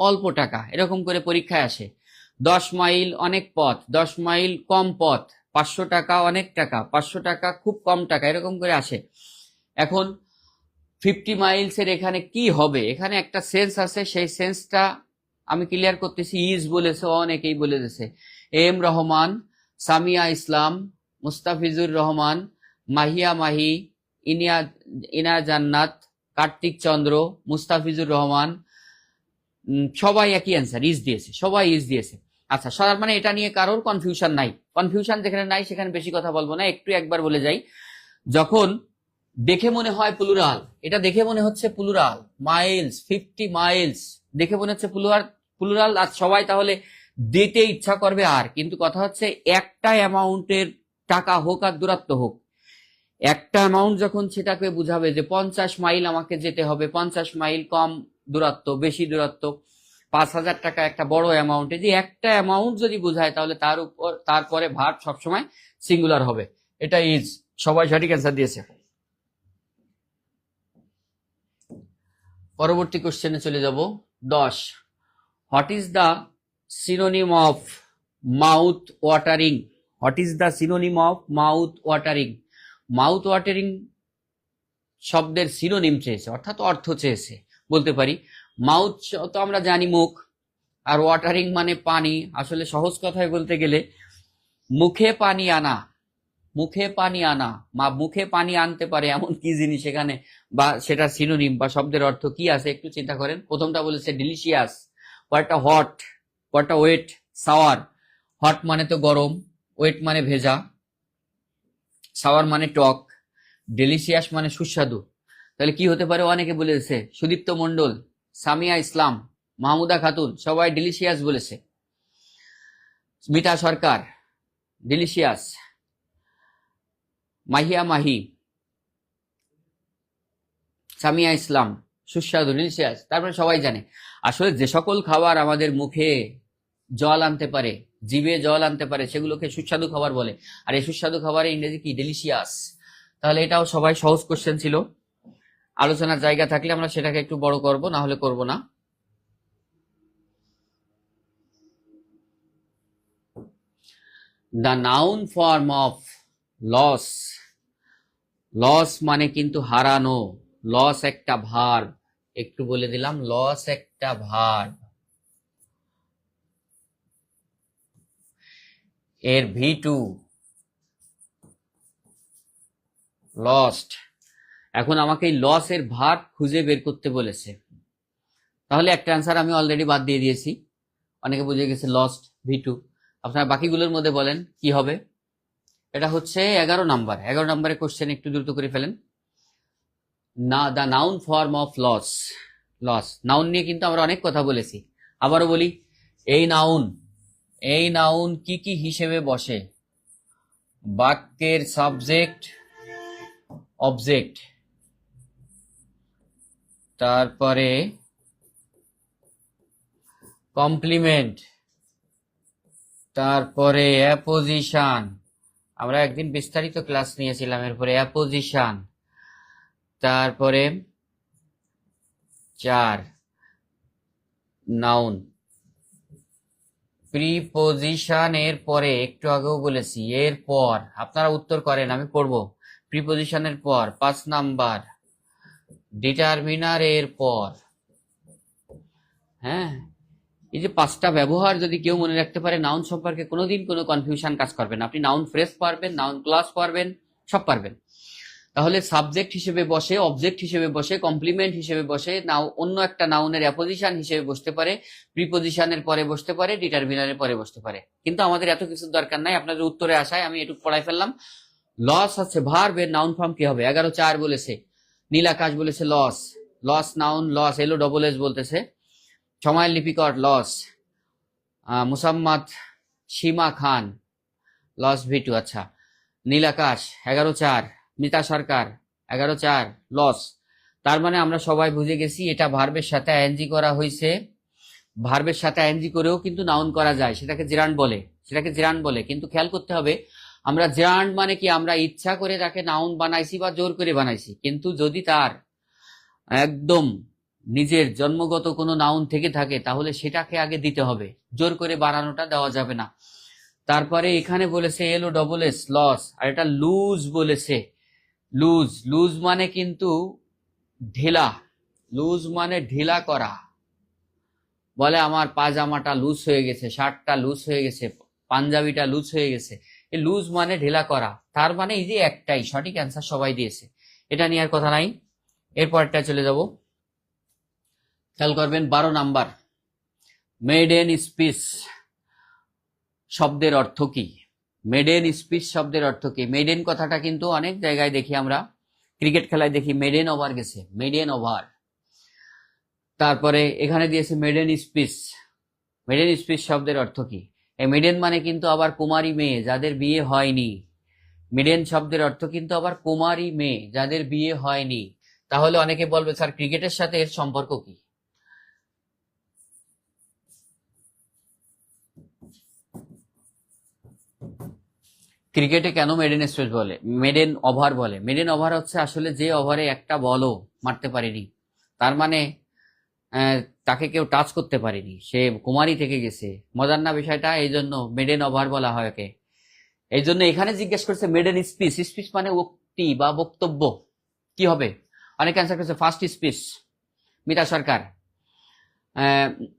অল্প টাকা, এরকম করে পরীক্ষায় আসে। 10 মাইল অনেক পথ, 10 মাইল কম পথ, 500 টাকা অনেক টাকা, 500 টাকা খুব কম টাকা, এরকম করে আসে। এখন 50 মাইলস এর এখানে কি হবে? এখানে একটা সেন্স আছে, সেই সেন্সটা আমি ক্লিয়ার করতেছি। ইজ বলেছে, অনেকেই বলে দিয়েছে। এম রহমান, সামিয়া ইসলাম, মুস্তাফিজুর রহমান, মাহিয়া মাহি, ইনিয়া ইনা জান্নাত, কার্তিক চন্দ্র, মুস্তাফিজুর রহমান, সবাই একই অ্যান্সার ইজ দিয়েছে, সবাই ইজ দিয়েছে। আচ্ছা, তার মানে এটা নিয়ে কারোর কনফিউশন নাই। কনফিউশন যেখানে নাই সেখানে বেশি কথা বলবো না, একটু একবার বলে যাই। যখন দেখে মনে হয় প্লুরাল, এটা দেখে মনে হচ্ছে প্লুরাল, মাইলস 50 মাইলস দেখে মনে হচ্ছে প্লুরাল, আর সবাই তাহলে দিতে ইচ্ছা করবে। আর কিন্তু কথা হচ্ছে একটা অ্যামাউন্টের টাকা হোক আর দূরত্ব হোক, একটা অ্যামাউন্ট যখন সেটাকে বুঝাবে যে 50 মাইল আমাকে যেতে হবে, 50 মাইল কম দূরত্ব, বেশি দূরত্ব, 5000 টাকা একটা বড় অ্যামাউন্টে, যে একটা অ্যামাউন্ট যদি বোঝায় তাহলে তার উপর তারপরে ভার্ব সবসময় সিঙ্গুলার হবে। এটা ইজ, সবাই সঠিক অ্যান্সার দিয়েছে। পরবর্তী কোশ্চেনে চলে যাব। 10, what is the synonym of mouth watering? What is the synonym of mouth watering? Mouth watering শব্দের সিনোনিম চেয়েছে, অর্থাৎ অর্থ চেয়েছে। বলতে পারি মাউথ তো আমরা জানি মুখ, আর ওয়াটারিং মানে পানি। আসলে সহজ কথায় বলতে গেলে মুখে পানি আনা, মুখে পানি আনা, মুখে পানি আনতে পারে এমন কি জিনিস এখানে, বা সেটা সিনোনিম বা শব্দের অর্থ কি আছে একটু চিন্তা করেন। প্রথমটা বলেছে ডিলিশিয়াস, পরটা হট, পরটা ওয়েট, সাওয়ার। হট মানে তো গরম, ওয়েট মানে ভেজা, সাওয়ার মানে টক, ডেলিশিয়াস মানে সুস্বাদু। তাহলে কি হতে পারে? অনেকে বলেছে, সুদীপ্ত মন্ডল, সামিয়া ইসলাম, মাহমুদা খাতুন, সবাই ডিলিশিয়াস বলেছে। মিতা সরকার ডিলিশিয়াস, মাহিয়া মাহি, সামিয়া ইসলাম সুস্বাদু, ডিলিশিয়াস। তারপরে সবাই জানে আসলে যে সকল খাবার আমাদের মুখে জল আনতে পারে, জিভে জল আনতে পারে, সেগুলোকে সুস্বাদু খাবার বলে। আর এই সুস্বাদু খাবারের ইংরেজি কি? ডেলিশিয়াস। তাহলে এটাও সবাই সহজ কোশ্চেন ছিল। আলোচনার জায়গা থাকলে আমরা সেটাকে একটু বড় করব, না হলে করব না। The noun form of loss. Loss মানে কিন্তু হারানো, লস একটা ভার্ব, একটু বলে দিলাম, লস একটা ভার্ব। এর V2 লস্ট। এখন আমাকে এই লস এর ভার্ব খুঁজে বের করতে বলেছে, তাহলে একটা অ্যান্সার আমি অলরেডি বাদ দিয়ে দিয়েছি। অনেকে বুঝে গেছে লস্ট V2। আপনারা বাকিগুলোর মধ্যে বলেন কি হবে। এটা হচ্ছে 11 নাম্বার। 11 নাম্বারের কোশ্চেন একটু দ্রুত করে ফেলেন। না, the noun form of loss. Loss noun নিয়ে কিন্তু আমরা অনেক কথা বলেছি। আবারও বলি, এই নাউন, এই নাউন কি কি হিসেবে বসে? বাক্যের সাবজেক্ট, অবজেক্ট, তারপরে কমপ্লিমেন্ট, তারপরে অ্যাপোজিশন। আমরা একদিন বিস্তারিত ক্লাস নিয়েছিলাম। এরপরে অ্যাপোজিশন, তারপরে 4 নাউন। প্রিপোজিশন এর পরে, একটু আগেও বলেছি, এর পর আপনারা উত্তর করেন, আমি পড়ব। প্রিপোজিশনের পর 5 নাম্বার ডিটারমিনার এর পর। হ্যাঁ, এই যে 5টা ব্যবহার যদি কেউ মনে রাখতে পারে, নাউন সম্পর্কে কোনোদিন কোনো কনফিউশন কাজ করবে না। আপনি নাউন ফ্রেজ পারবেন, নাউন ক্লাস পারবেন, সব পারবেন। তাহলে সাবজেক্ট হিসেবে বসে, অবজেক্ট হিসেবে বসে, কমপ্লিমেন্ট হিসেবে বসে, অন্য একটা নাউনের অ্যাপোজিশন হিসেবে বসতে পারে, প্রিপোজিশনের পরে বসতে পারে, ডিটারমিনারের পরে বসতে পারে। কিন্তু আমাদের এত কিছুর দরকার নাই। আপনাদের উত্তরে আসায় আমি একটু পড়াই ফেললাম। লস হচ্ছে ভার্বের নাউন ফর্ম কি হবে? 11-4 বলেছে। নীল আকাশ বলেছে loss, loss noun, loss LOSS বলতেছে। সময় লিপিকর লস, মুসাম্মাদ সীমা খান লস V2। আচ্ছা, নীল আকাশ 11-4, মিতা সরকার 11-4 লস। তার মানে আমরা সবাই বুঝে গেছি এটা ভার্বের সাথে ING করা হয়েছে, ভার্বের সাথে আইএনজি করেও কিন্তু নাউন করা যায়, সেটাকে জেরান্ড বলে। কিন্তু খেয়াল করতে হবে, আমরা জেরান্ড মানে কি, আমরা ইচ্ছা করে তাকে নাউন বানাইছি বা জোর করে বানাইছি। কিন্তু যদি তার একদম নিজের জন্মগত কোনো নাউন থেকে থাকে তাহলে সেটাকে আগে দিতে হবে, জোর করে বানানোটা দেওয়া যাবে না। তারপরে এখানে বলেছে LOSS লস, আর এটা লুজ বলেছে। লুজ মানে কিন্তু ঢিলা, লুজ মানে ঢিলা করা। বলে আমার পাজামাটা লুজ হয়ে গেছে, শার্টটা লুজ হয়ে গেছে, পাঞ্জাবিটা লুজ হয়ে গেছে। এই লুজ মানে ঢিলা করা। তার মানে এই যে একটাই সঠিক অ্যান্সার সবাই দিয়েছে, এটা নিয়ে আর কথা নাই। এরপরটা চলে যাব, খেয়াল করবেন 12 নাম্বার। মেডেন স্পিচ শব্দের অর্থ কি? মেডেন স্পিচ শব্দের অর্থ কি? মেডেন কথাটা কিন্তু অনেক জায়গায় দেখি আমরা, ক্রিকেট খেলায় দেখি মেডেন ওভার গেছে, মেডেন ওভার। তারপরে এখানে দিয়েছে মেডেন স্পিচ। মেডেন স্পিচ শব্দের অর্থ কি? এই মেডেন মানে কিন্তু আবার কুমারী মেয়ে যাদের বিয়ে হয়নি। মেডেন শব্দের অর্থ কিন্তু আবার কুমারী মেয়ে যাদের বিয়ে হয়নি। তাহলে অনেকে বলবে স্যার ক্রিকেটের সাথে এর সম্পর্ক কি? ক্রিকেটে কেন মেডেন স্পিচ বলে, মেডেন ওভার বলে? মেডেন ওভার হচ্ছে আসলে যে ওভারে একটা বলও মারতে পারেনি, তার মানে আহ, তাকে কেউ টাচ করতে পারেনি, সে কুমারী থেকে গেছে। মজার না বিষয়টা? এই জন্য মেডেন ওভার বলা হয় ওকে। এই জন্য এখানে জিজ্ঞেস করছে মেডেন স্পিচ, স্পিচ মানে উক্তি বা বক্তব্য, কি হবে? অনেক অ্যান্সার করছে first speech. Mita Sarkar,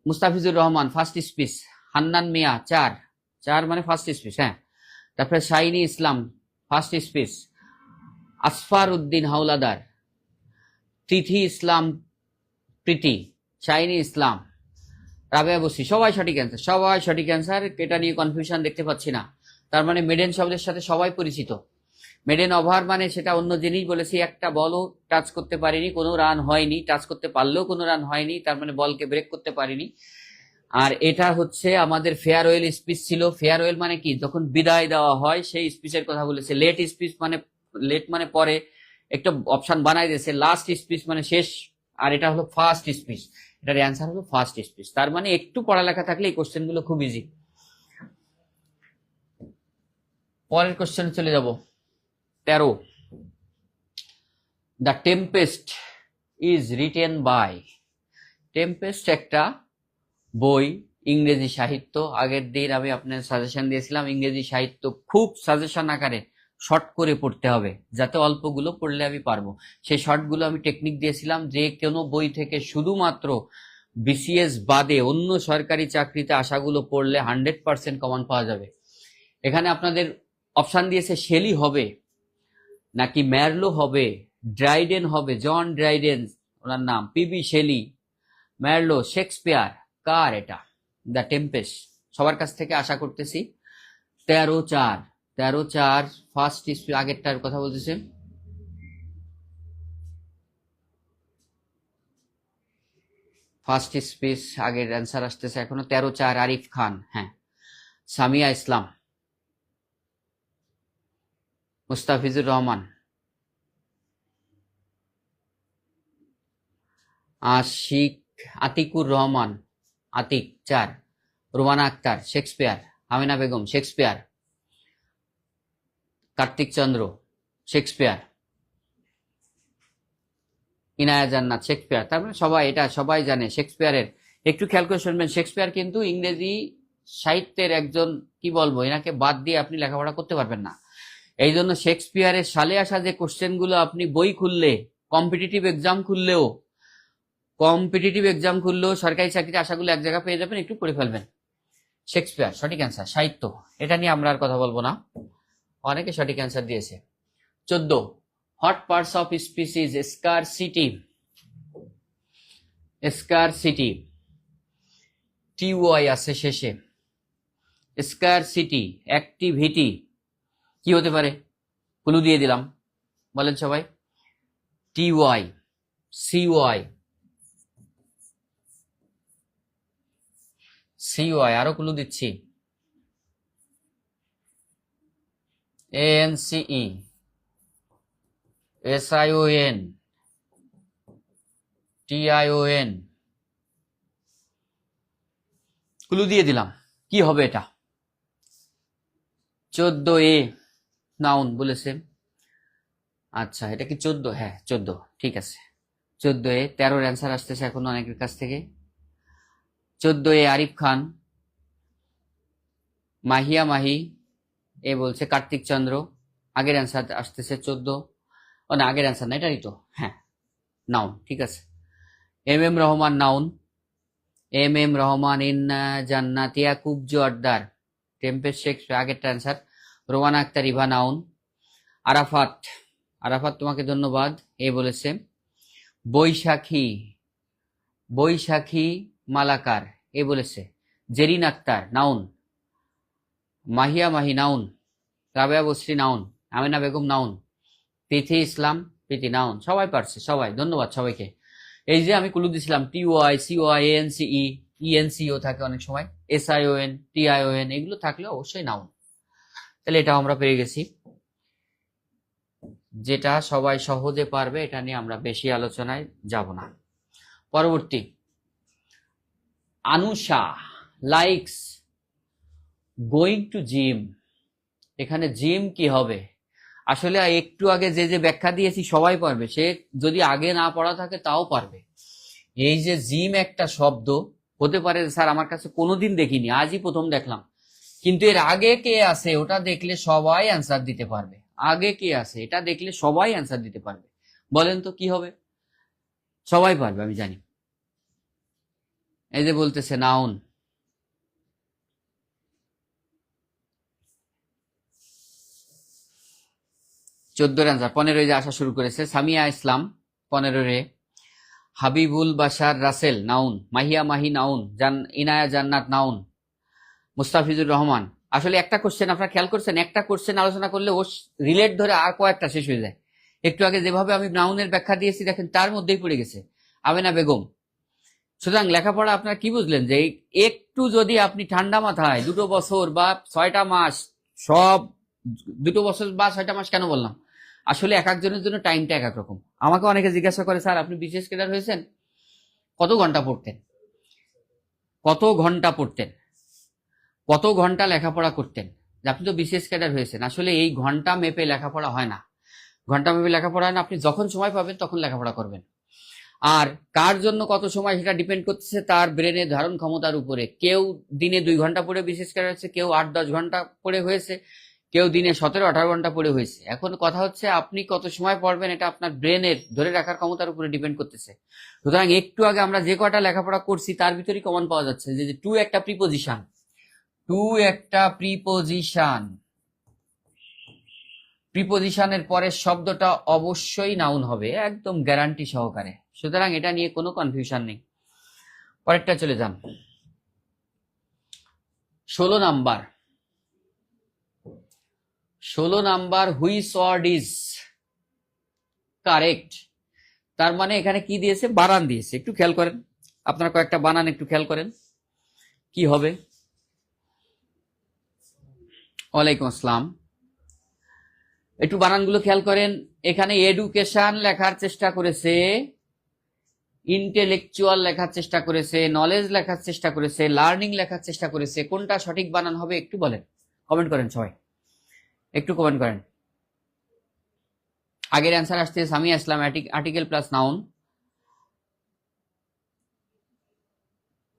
Mustafizur Rahman first speech, Hannan Mia চার, চার মানে ফার্স্ট স্পিচ। হ্যাঁ, তারপরে শাইনি ইসলাম ফার্স্ট স্পিচ, আসফার উদ্দিন হাওলাদার, তিথি ইসলাম প্রীতি, শাইনি ইসলাম, রাবেয়া বসি, সবাই সঠিক অ্যান্সার, সবাই সঠিক অ্যান্সার। এটা নিয়ে কনফিউশন দেখতে পাচ্ছি না। তার মানে মেডেন শব্দের সাথে সবাই পরিচিত। মেডেন ওভার মানে সেটা অন্য জিনিস বলেছি, একটা বলও টাচ করতে পারিনি, কোনো রান হয়নি, টাচ করতে পারলেও কোনো রান হয়নি, তার মানে বলকে ব্রেক করতে পারিনি। আর এটা হচ্ছে আমাদের ফেয়ারওয়েল স্পিচ ছিল। ফেয়ারওয়েল মানে কি, যখন বিদায় দেওয়া হয় সেই স্পিচের কথা বলেছে। লেট স্পিচ মানে, লেট মানে পরে একটা অপশন বানাই দিয়েছে, লাস্ট স্পিচ মানে শেষ, আর এটা হলো ফার্স্ট স্পিচ। এটার অ্যান্সার হলো ফার্স্ট স্পিচ। তার মানে একটু পড়ালেখা থাকলে এই কোশ্চেন গুলো খুব ইজি। পরের কোশ্চেনে চলে যাব, 13। The Tempest is written by. Tempest একটা বই, ইংরেজি সাহিত্য। আগের দিন আমি আপনার সাজেশন দিয়েছিলাম ইংরেজি সাহিত্য খুব সাজেশন আকারে শর্ট করে পড়তে হবে, যাতে অল্পগুলো পড়লে আমি পারবো। সেই শর্টগুলো আমি টেকনিক দিয়েছিলাম, যে কোনো বই থেকে শুধুমাত্র বিসিএস বাদে অন্য সরকারি চাকরিতে আশাগুলো পড়লে 100% কমন পাওয়া যাবে। এখানে আপনাদের অপশন দিয়েছে শেলি হবে নাকি ম্যারলো হবে, ড্রাইডেন হবে, জন ড্রাইডেন ওনার নাম, পিবি শেলি, ম্যারলো, শেক্সপিয়ার, কার এটা? The Tempest. সবার কাছ থেকে আশা করতেছি 13/4, 13/4 ফার্স্ট স্পিচ। আগেরটার কথা বলতেছে, ফার্স্ট স্পিচ আগের অ্যান্সার আসতেছে এখনো 13/4 আরিফ খান। হ্যাঁ, সামিয়া ইসলাম, মুস্তাফিজুর রহমান, আশিক, আতিকুর রহমান, আতিক 4, রুমানা আক্তার শেক্সপিয়ার, আমিনা বেগম শেক্সপিয়ার, কার্তিক চন্দ্র শেক্সপিয়ার, ইনায়া জান্নাত শেক্সপিয়ার। তার মানে সবাই, এটা সবাই জানে শেক্সপিয়ারের। একটু খেয়াল করে শুনবেন, শেক্সপিয়ার কিন্তু ইংরেজি সাহিত্যের একজন, কি বলবো, এনাকে বাদ দিয়ে আপনি লেখাপড়া করতে পারবেন না। এই জন্য শেক্সপিয়ারের সালে আসা যে কোশ্চেন গুলো আপনি বই খুললে, কম্পিটিটিভ এক্সাম খুললেও, সরকারি চাকরিতে আশাগুলো এক জায়গা পেয়ে যাবেন, একটু পড়ে ফেলবেন। শেক্সপিয়ার সঠিক অ্যান্সার। সাহিত্য, এটা নিয়ে আমরা আর কথা বলবো না, অনেকে সঠিক অ্যান্সার দিয়েছে। 14, hot parts of speech is scarcity. Scarcity, TY আছে শেষে। স্কারসিটি, অ্যাক্টিভিটি, কি হতে পারে? ক্লু দিয়ে দিলাম, বলেন সবাই। টিওয়াই, সিওয়াই, সিওয়াই, আরো ক্লু দিচ্ছি, এএনসিই, এসআইওএন, টিআইওএন, ক্লু দিয়ে দিলাম, কি হবে এটা? 14A নাউন বলেছে। আচ্ছা, এটা কি 14? হ্যাঁ 14, ঠিক আছে। 14A, 13-র অ্যান্সার আসতেছে এখন অনেকের কাছ থেকে। 14A আরিফ খান, মাহিয়া মাহি এ বলছে কার্তিক চন্দ্র। আগের অ্যান্সার আসতেছে 14, ও না আগের অ্যান্সার না, এটারই তো, হ্যাঁ নাউন, ঠিক আছে। MM Rahman noun, MM Rahman ইন জান্নাতিয়া খুব জোরদার। টেম্পের শেখ আগেরটা অ্যান্সার। রোমানা আক্তার ইভা নাউন। আরাফাত, আরাফাত তোমাকে ধন্যবাদ, এ বলেছে। বৈশাখী, বৈশাখী মালাকার এ বলেছে। Jerin Akter noun. Mahiya Mahi noun. Rabeya Basri noun. Amina Begum noun. Priti Islam Priti noun. সবাই পারছে, সবাই ধন্যবাদ সবাইকে। এই যে আমি ক্লু দিছিলাম TOI COI ANCE ENCO থাকে অনেক সময়, SION TION এগুলো থাকলে অবশ্যই নাউন। তাহলে এটাও আমরা পেয়ে গেছি। যেটা সবাই সহজে পারবে এটা নিয়ে আমরা বেশি আলোচনায় যাব না। পরবর্তী, Anusha likes going to gym. এখানে জিম কি হবে? আসলে একটু আগে যে ব্যাখ্যা দিয়েছি সবাই পারবে, সে যদি আগে না পড়া থাকে তাও পারবে। এই যে জিম একটা শব্দ, হতে পারে স্যার আমার কাছে কোনোদিন দেখিনি, আজই প্রথম দেখলাম, কিন্তু এর আগে কে আছে ওটা দেখলে সবাই অ্যান্সার দিতে পারবে। আগে কে আছে এটা দেখলে সবাই অ্যান্সার দিতে পারবে। বলেন তো কি হবে? সবাই পারবে আমি জানি। এই যে বলতেছে নাউন। চোদ্দোর অ্যান্সার। 15 যে আসা শুরু করেছে। সামিয়া ইসলাম 15 হাবিবুল বাশার রাসেল নাউন। মাহিয়া মাহি নাউন। ইনায়া জান্নাত নাউন। মুস্তাফিজুর রহমান। আসলে একটা কোশ্চেন আপনারা খেয়াল করছেন, একটা কোশ্চেন আলোচনা করলে ও রিলেট ধরে আর কয়েকটা শেষ হয়ে যায়। একটু আগে যেভাবে আমি নাউনের ব্যাখ্যা দিয়েছি দেখেন তার মধ্যেই পড়ে গেছে। আমিনা বেগম। সুতরাং লেখাপড়া আপনারা কি বুঝলেন যে একটু যদি আপনি ঠান্ডা মাথায় 2 বছর বা 6টা মাস, সব 2 বছর বা 6টা মাস কেন বললাম, আসলে এক একজনের জন্য টাইমটা এক এক রকম। আমাকে অনেকে জিজ্ঞাসা করে, স্যার আপনি বিশেষ ক্যাডার হয়েছেন, কত ঘন্টা পড়তেন, কত ঘন্টা পড়তেন, কত ঘন্টা লেখাপড়া করতেন? আপনি তো বিশেষ ক্যাডার হয়েছেন। আসলে এই ঘন্টা মেপে লেখাপড়া হয় না, ঘন্টা মেপে লেখাপড়া হয় না। আপনি যখন সময় পাবেন তখন লেখাপড়া করবেন। আর কার জন্য কত সময় সেটা ডিপেন্ড করতেছে তার ব্রেনের ধারণ ক্ষমতার উপরে। কেউ দিনে 2 ঘন্টা পড়ে বিশেষ ক্যাডার হয়েছে, কেউ 8-10 ঘন্টা পড়ে হয়েছে, কেউ দিনে 17-18 ঘন্টা পড়ে হয়েছে। এখন কথা হচ্ছে আপনি কত সময় পড়বেন এটা আপনার ব্রেনের ধরে রাখার ক্ষমতার উপরে ডিপেন্ড করতেছে। সুতরাং একটু আগে আমরা যে কটা লেখাপড়া করছি তার ভিতরেই কমন পাওয়া যাচ্ছে যে টু একটা প্রিপোজিশন, টু একটা প্রিপোজিশন, প্রিপোজিশনের পরের শব্দটা অবশ্যই নাউন হবে, একদম গ্যারান্টি সহকারে। সুতরাং এটা নিয়ে কোনো কনফিউশন নেই। পরেরটা চলে যান। 16 number, 16 number which word is correct. তার মানে এখানে কি দিয়েছে? বানান দিয়েছে। একটু খেয়াল করেন, আপনারা কয়েকটা বানান একটু খেয়াল করেন কি হবে। ওয়ালাইকুম আসসালাম। একটু বানানগুলো খেয়াল করেন। এখানে এডুকেশন লেখার চেষ্টা করেছে, ইন্টেলেকচুয়াল লেখার চেষ্টা করেছে, নলেজ লেখার চেষ্টা করেছে, লার্নিং লেখার চেষ্টা করেছে। কোনটা সঠিক বানান হবে একটু বলেন, কমেন্ট করেন সবাই, একটু কমেন্ট করেন। আগের অ্যান্সার আসছে Samia Islam, article plus noun.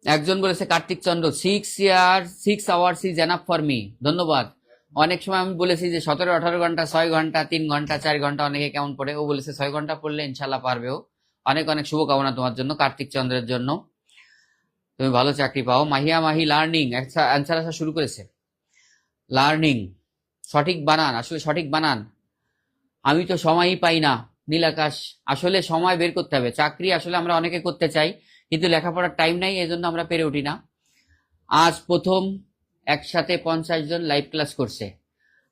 একজন বলেছে কার্তিক চন্দ্র 6 hours is enough for me. ধন্যবাদ। অনেক সময় আমি বলেছি যে 17-18 ঘন্টা, 6 ঘন্টা, 3 ঘন্টা, 4 ঘন্টা অনেকে কেমন পড়ে, ও বলেছে 6 ঘন্টা পড়লে ইনশাল্লাহ পারবেও। অনেক অনেক শুভকামনা তোমার জন্য, কার্তিক চন্দ্রের জন্য, তুমি ভালো চাকরি পাও। মাহিয়া মাহি লার্নিং অ্যান্সার আসা শুরু করেছে। লার্নিং সঠিক বানান, আসলে সঠিক বানান আমি তো সময়ই পাই না নীলাকাশ। আসলে সময় বের করতে হবে। চাকরি আসলে আমরা অনেকে করতে চাই কিন্তু লেখাপড়ার টাইম নাই, এজন্য আমরা পেরে উঠি না। আজ প্রথম একসাথে 50 জন লাইভ ক্লাস করছে।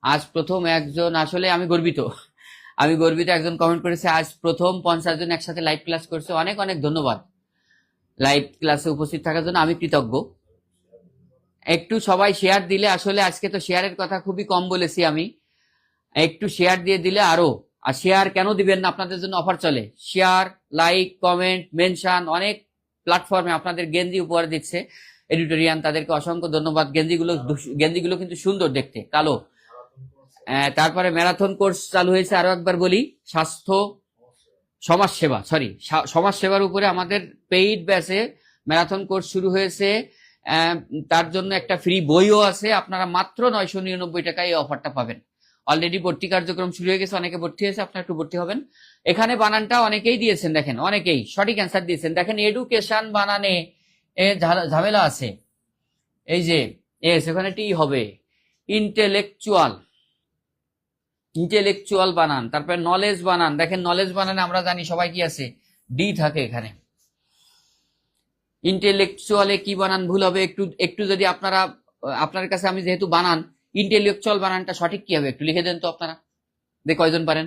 আজ প্রথম একজন, আসলে আমি গর্বিত, আমি গর্বিত। একজন কমেন্ট করেছে আজ প্রথম 50 জন একসাথে লাইভ ক্লাস করছে। অনেক অনেক ধন্যবাদ লাইভ ক্লাসে উপস্থিত থাকার জন্য, আমি কৃতজ্ঞ। একটু সবাই শেয়ার দিলে, আসলে আজকে তো শেয়ারের কথা খুবই কম বলেছি আমি, একটু শেয়ার দিয়ে দিলে আরো। আর শেয়ার কেন দিবেন না, আপনাদের জন্য অফার চলে। শেয়ার, লাইক, কমেন্ট, মেনশন, অনেক প্ল্যাটফর্মে আপনাদের গেঞ্জি উপহার দিচ্ছে। এডিটোরিয়ান, তাদেরকে অসংখ্য ধন্যবাদ। গেঞ্জিগুলো কিন্তু সুন্দর দেখতে, কালো। তারপরে ম্যারাথন কোর্স চালু হয়েছে, আরো একবার বলি, স্বাস্থ্য সমাজসেবার উপরে আমাদের পেইড ব্যাচে ম্যারাথন কোর্স শুরু হয়েছে। তার জন্য একটা ফ্রি বইও আছে, আপনারা মাত্র 999 টাকায় এই অফারটা পাবেন। অলরেডি ভর্তি কার্যক্রম শুরু হয়ে গেছে, অনেকে ভর্তি হয়েছে, আপনারা একটু ভর্তি হবেন। এখানে বানানটা অনেকেই দিয়েছেন, দেখেন অনেকেই সঠিক অ্যান্সার দিয়েছেন। দেখেন এডুকেশন বানানে ঝামেলা আছে, এই যে এখানে টি হবে, ইন্টেলেকচুয়াল বানান। তারপরে নলেজ বানান, দেখেন নলেজ বানানে আমরা জানি সবাই কি আছে, ডি থাকে এখানে। ইন্টেলেকচুয়ালে কি বানান ভুল হবে, একটু যদি আপনার কাছে আমি যেহেতু বানান, ইন্টেলেকচুয়াল বানানটা সঠিক কি হবে একটু লিখে দেন তো আপনারা, কয়জন পারেন?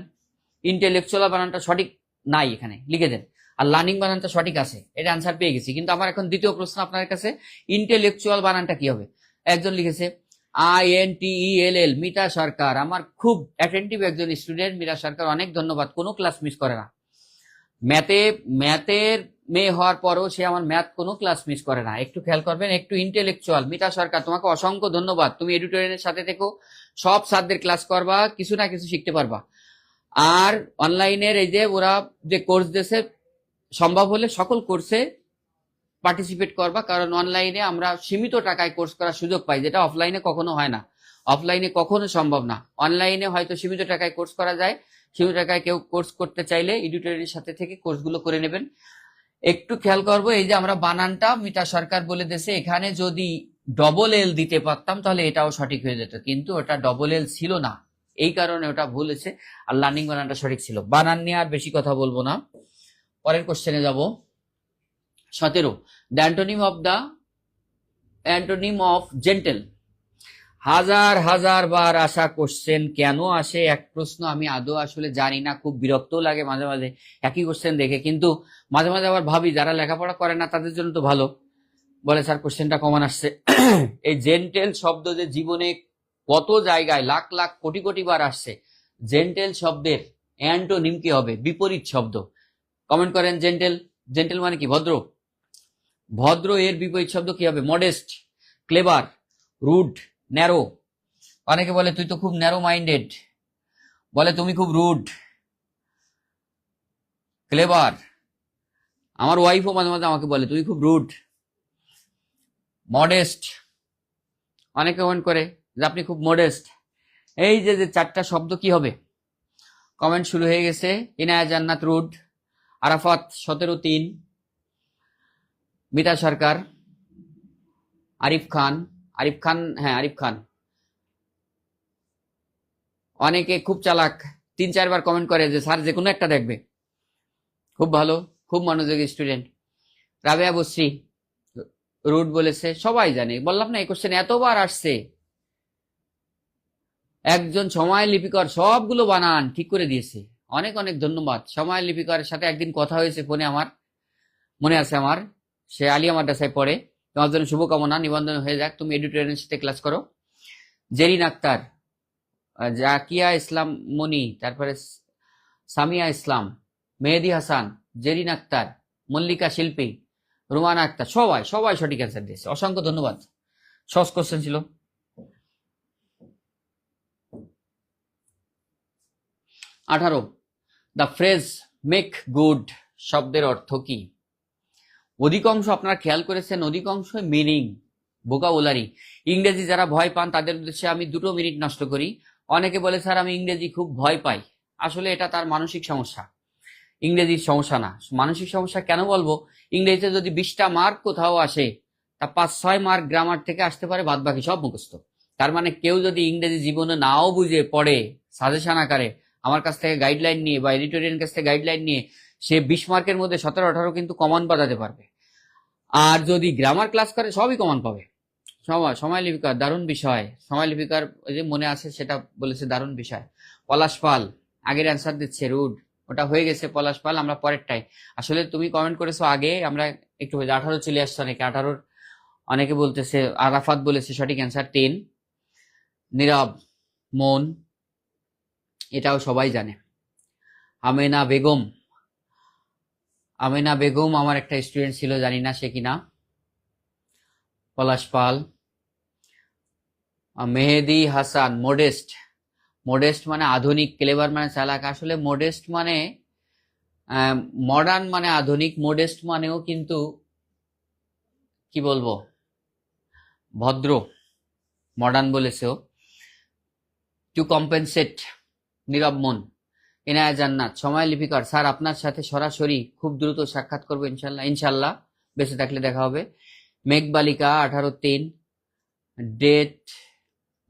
ইন্টেলেকচুয়াল বানানটা সঠিক নাই, এখানে লিখে দেন। আর লার্নিং বানানটা সঠিক আছে, এটা আনসার পেয়ে গেছি। কিন্তু আমার এখন দ্বিতীয় প্রশ্ন আপনার কাছে, ইন্টেলেকচুয়াল বানানটা কি হবে? একজন লিখেছে INTELL, মিতা সরকার, আমার খুব অ্যাটেন্টিভ একজন স্টুডেন্ট। মিতা সরকার, অনেক ধন্যবাদ, কোনো ক্লাস মিস করে না। ম্যাথের মেয়ে হওয়ার পরও সে আমার ম্যাথ কোনো ক্লাস মিস করে না, একটু খেয়াল করবেন। একটু ইন্টেলেকচুয়াল, মিতা সরকার, তোমাকে অসংখ্য ধন্যবাদ। তুমি এডুটোরিয়ালের সাথে থেকো, সব স্যারদের ক্লাস করবা, কিছু না কিছু শিখতে পারবা। আর অনলাইনের এই যে ওরা যে কোর্স দিয়েছে, সম্ভব হলে সকল কোর্সে পার্টিসিপেট করবা, কারণ অনলাইনে আমরা সীমিত টাকায় কোর্স করার সুযোগ পাই, যেটা অফলাইনে কখনো হয় না, অফলাইনে কখনো সম্ভব না। অনলাইনে হয়তো সীমিত টাকায় কোর্স করা যায়, সীমিত টাকায় কেউ কোর্স করতে চাইলে এডুটোরিয়ালের সাথে থেকে কোর্সগুলো করে নেবেন। একটু খেয়াল করবো, এই যে আমরা বানানটা মিতা সরকার বলে দিয়েছে, এখানে যদি ডবল এল দিতে পারতাম তাহলে এটাও সঠিক হয়ে যেত, কিন্তু ওটা ডবল এল ছিল না, এই কারণে ওটা ভুল হয়েছে। আর লার্নিং বানানটা সঠিক ছিল। বানান নিয়ে আর বেশি কথা বলবো না, পরের কোশ্চেনে যাব। 17, দ্য অ্যান্টোনিম অফ জেন্টেল। হাজার বার আসা কোশ্চেন, কেন আসে এক প্রশ্ন আমি আদৌ আসলে জানি না, খুব বিরক্ত লাগে মাঝে মাঝে একই কোশ্চেন দেখে। কিন্তু মাঝে মাঝে আবার ভাবি যারা লেখাপড়া করে না তাদের জন্য তো ভালো, বলে স্যার কোশ্চেনটা কমন আসছে। এই জেন্টেল শব্দ যে জীবনে কত জায়গায় লাখ লাখ কোটি কোটি বার আসছে, জেন্টেল শব্দের অ্যান্টোনিম কি হবে, বিপরীত শব্দ? কমেন্ট করেন। জেন্টেল মানে কি? ভদ্র এর বিপরীত শব্দ কি হবে? Modest, clever, rude, narrow. অনেকে বলে তুই তো খুব ন্যারো মাইন্ডেড, বলে তুমি খুব রুড, ক্লেভার। আমার ওয়াইফও মাঝে মাঝে আমাকে বলে তুই খুব রুড। মডেস্ট, অনেকে কমেন্ট করে যে আপনি খুব মডেস্ট। এই যে চারটা শব্দ কি হবে? কমেন্ট শুরু হয়ে গেছে। ইনায়া জান্নাত রুড, আরাফাত 17-3, মিতা সরকার, আরিফ খান, হ্যাঁ আরিফ খান। অনেকে খুব চালাক, 3-4 বার কমেন্ট করে যে স্যার যে কোনো একটা দেখবে, খুব ভালো, খুব মনোযোগী স্টুডেন্ট। রাবেয়া বসরি রুড বলেছে, সবাই জানে, বললাম না এই কোশ্চেন এতবার আসছে। একজন সময় লিপিকর সবগুলো বানান ঠিক করে দিয়েছে, অনেক অনেক ধন্যবাদ। সময় লিপিকরের সাথে একদিন কথা হয়েছে ফোনে, আমার মনে আছে, আমার সে আলিয়া মাদ্রাসায় পড়ে। তোমার জন্য শুভকামনা, নিবন্ধন হয়ে যাক, তুমি এডুটোরিয়ালের সাথে ক্লাস করো। জেরিন আক্তার, জাকিয়া ইসলাম মনি, তারপরে সামিয়া ইসলাম, মেহেদি হাসান, জেরিন আক্তার, মল্লিকা শিল্পী, রুমানা আক্তার, সবাই সঠিক অ্যান্সার দিয়েছে, অসংখ্য ধন্যবাদ। সহজ কোশ্চেন ছিল। 18, দ্য ফ্রেজ মেক গুড শব্দের অর্থ কি? অধিকাংশ আপনারা খেয়াল করেছেন, অধিকাংশ মিনিং ভোকাবুলারি। ইংরেজি যারা ভয় পান তাদের উদ্দেশ্যে আমি 2 মিনিট নষ্ট করি। অনেকে বলে স্যার আমি ইংরেজি খুব ভয় পাই, আসলে এটা তার মানসিক সমস্যা, ইংরেজির সমস্যা না, মানসিক সমস্যা। কেন বলবো? ইংরেজিতে যদি 20টা মার্ক কোথাও আসে, তা 5-6 মার্ক গ্রামার থেকে আসতে পারে, বাদ বাকি সব মুখস্থ। তার মানে কেউ যদি ইংরেজি জীবনে নাও বুঝে পড়ে, সাজেশন আকারে আমার কাছ থেকে গাইডলাইন নিয়ে বা এডিটোরিয়াল কাছ থেকে গাইডলাইন নিয়ে, সে 20 মার্কের মধ্যে 17-18 কিন্তু কমন বাজাতে পারবে। আর যদি গ্রামার ক্লাস করে সবই কমন পাবে। সময় লিপিকার দারুণ বিষয়, সময় লিপিকার ওই যে মনে আছে সেটা বলেছে দারুণ বিষয়। পলাশ পাল আগের অ্যান্সার দিচ্ছে, রুড, ওটা হয়ে গেছে পলাশ পাল। আমরা পরেরটাই, আসলে তুমি কমেন্ট করেছো আগে, আমরা একটু 18 চলে আসছে, অনেকে 18, অনেকে বলতেছে। আরাফাত বলেছে সঠিক অ্যান্সার 10। নীরব মন, এটাও সবাই জানে। আমেনা বেগম আমার একটা স্টুডেন্ট ছিল, জানি না সে কিনা। পলাশ পাল। মেহেদি হাসান, মডেস্ট। মডেস্ট মানে আধুনিক, ক্লেভার মানে চালাক। আসলে মডেস্ট মানে মডার্ন মানে আধুনিক, মডেস্ট মানেও কিন্তু কি বলবো ভদ্র, মডার্ন বলেছেও। টু কম্পেনসেট, নীরব মন। এনায়া জান্নাত, সময় লিপিকার, স্যার আপনার সাথে সরাসরি খুব দ্রুত সাক্ষাৎ করবো ইনশাল্লাহ। ইনশাল্লাহ বেঁচে থাকলে দেখা হবে। মেঘবালিকা 18/3। ডেট,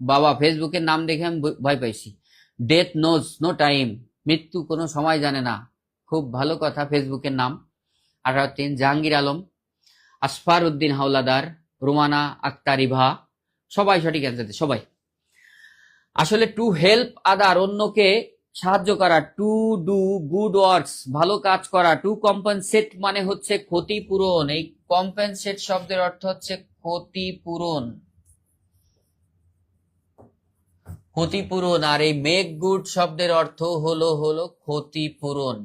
বাবা ফেসবুকের নাম দেখে আমি ভয় পাইছি। ডেথ নোজ নো টাইম, মৃত্যু কোনো সময় জানে না। খুব ভালো কথা, ফেসবুকের নাম 18/3। জাহাঙ্গীর আলম, আসফার উদ্দিন হাওলাদার, রুমানা আক্তার ইভা, সবাই সঠিক অ্যান্সার দিচ্ছে সবাই। আসলে টু হেল্প আদার, অন্যকে সাহায্য করা। টু ডু গুড ওয়ার্কস, ভালো কাজ করা। টু কম্পেনসেট মানে হচ্ছে ক্ষতিপূরণ। এই কম্পেনসেট শব্দের অর্থ হচ্ছে ক্ষতিপূরণ, ক্ষতিপূরণ। আর এই মেক গুড শব্দের অর্থ হলো ক্ষতিপূরণ।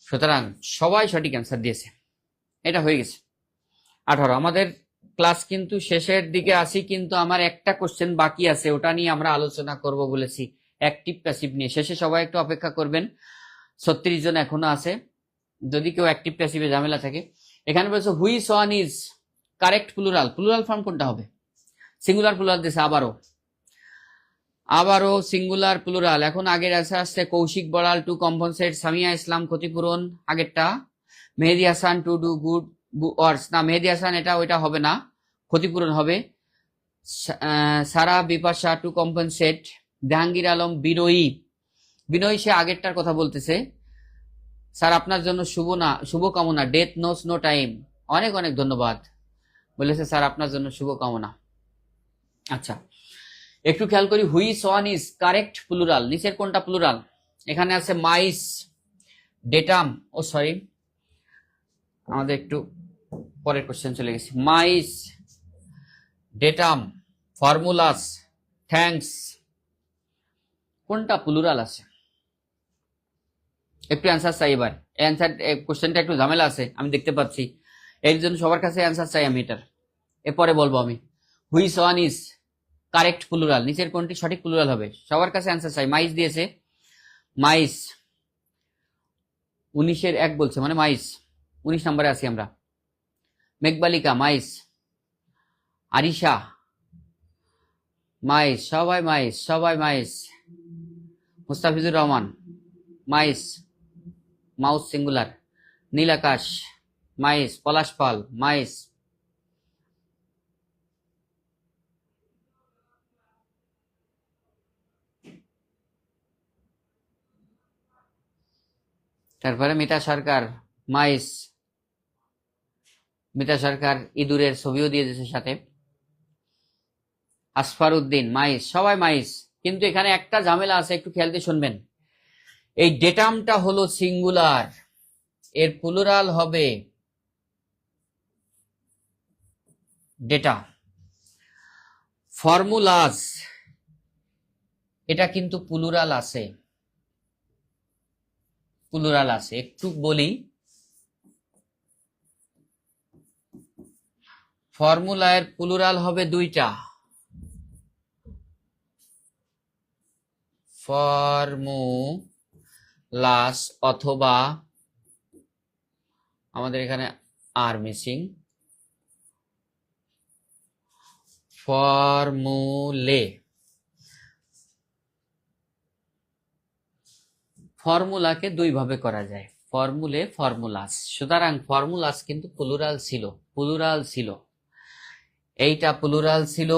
সুতরাং সবাই সঠিক অ্যান্সার দিয়েছে, এটা হয়ে গেছে 18। আমাদের ক্লাস কিন্তু শেষের দিকে আসি, কিন্তু আমার একটা কোশ্চেন বাকি আছে, ওটা নিয়ে আমরা আলোচনা করব বলেছি, অ্যাক্টিভ প্যাসিভ নিয়ে। শেষে সবাই একটু অপেক্ষা করবেন, 36 জন এখনো আছে, যদি কেউ অ্যাক্টিভ প্যাসিভে ঝামেলা থাকে। এখানে বলছে which one is correct plural. Plural form কোনটা হবে? সিঙ্গুলার প্লুরাল দিয়েছে আবারও সিঙ্গুলার প্লুরাল। এখন আগের আছে আসছে কৌশিক বড়াল, টু কম্পনসেট। সামিয়া ইসলাম, ক্ষতিপূরণ। আগেরটা Mehedi Hasan, to do good works. না, মেহেদি হাসান এটা ওইটা হবে না, ক্ষতিপূরণ হবে। Sara Bipasha, to compensate. জাহাঙ্গীর আলম, বিনয়ী। বিনয়ী সে আগেরটার কথা বলতেছে। স্যার আপনার জন্য শুভকামনা। ডেথ নোস নো টাইম, অনেক অনেক ধন্যবাদ বলেছে স্যার আপনার জন্য শুভকামনা। আচ্ছা, একটু খেয়াল করি, which one is correct plural. নিচের কোনটা প্লুরাল? এখানে আছে মাইস, ডেটাম, ও সরি আমাদের একটু পরের কোশ্চেন চলে গেছে। মাইস, ডেটাম, ফর্মুলাস, থ্যাঙ্কস, কোনটা প্লুরাল আছে? একটু অ্যান্সার চাই এবার। অ্যান্সার কোশ্চেনটা একটু ঝামেলা আছে আমি দেখতে পাচ্ছি, এর জন্য সবার কাছে অ্যান্সার চাই আমি এটার। এরপরে বলবো আমি which one is correct plural, নিচের কোনটি সঠিক প্লুরাল হবে, সবার কাছে অ্যান্সার চাই। মাইস দিয়েছে, মাইস 19-এর 1 বলছে, মানে মাইস 19 নম্বরে আছি আমরা। মেঘবালিকা, মাইস। আরিশা, মাইস, সবাই মাইস, সবাই mice. Mustafizur Rahman, mice, mouse singular. Nil Akash, mice. Palash Pal, mice. তারপরে মিতা সরকার, মাইস। মিতা সরকার ইঁদুরের ছবিও দিয়ে দিয়েছে সাথে। আসফার উদ্দিন, মাইস, সবাই মাইস। কিন্তু এখানে একটা ঝামেলা আছে, একটু খেয়াল দিয়ে শুনবেন। এই ডেটামটা হলো সিঙ্গুলার, এর প্লুরাল হবে ডেটা। ফর্মুলাস, এটা কিন্তু প্লুরাল আছে, প্লুরাল আছে। একটু বলি, ফর্মুলার প্লুরাল হবে দুইটা, ফর্মুলাস অথবা আমাদের এখানে আর মিসিং, ফর্মুলে। ফর্মুলাকে দুই ভাবে করা যায়, ফর্মুলে, ফর্মুলাস। সুতরাং ফর্মুলাস কিন্তু প্লুরাল ছিল, প্লুরাল ছিল। এইটা প্লুরাল ছিল,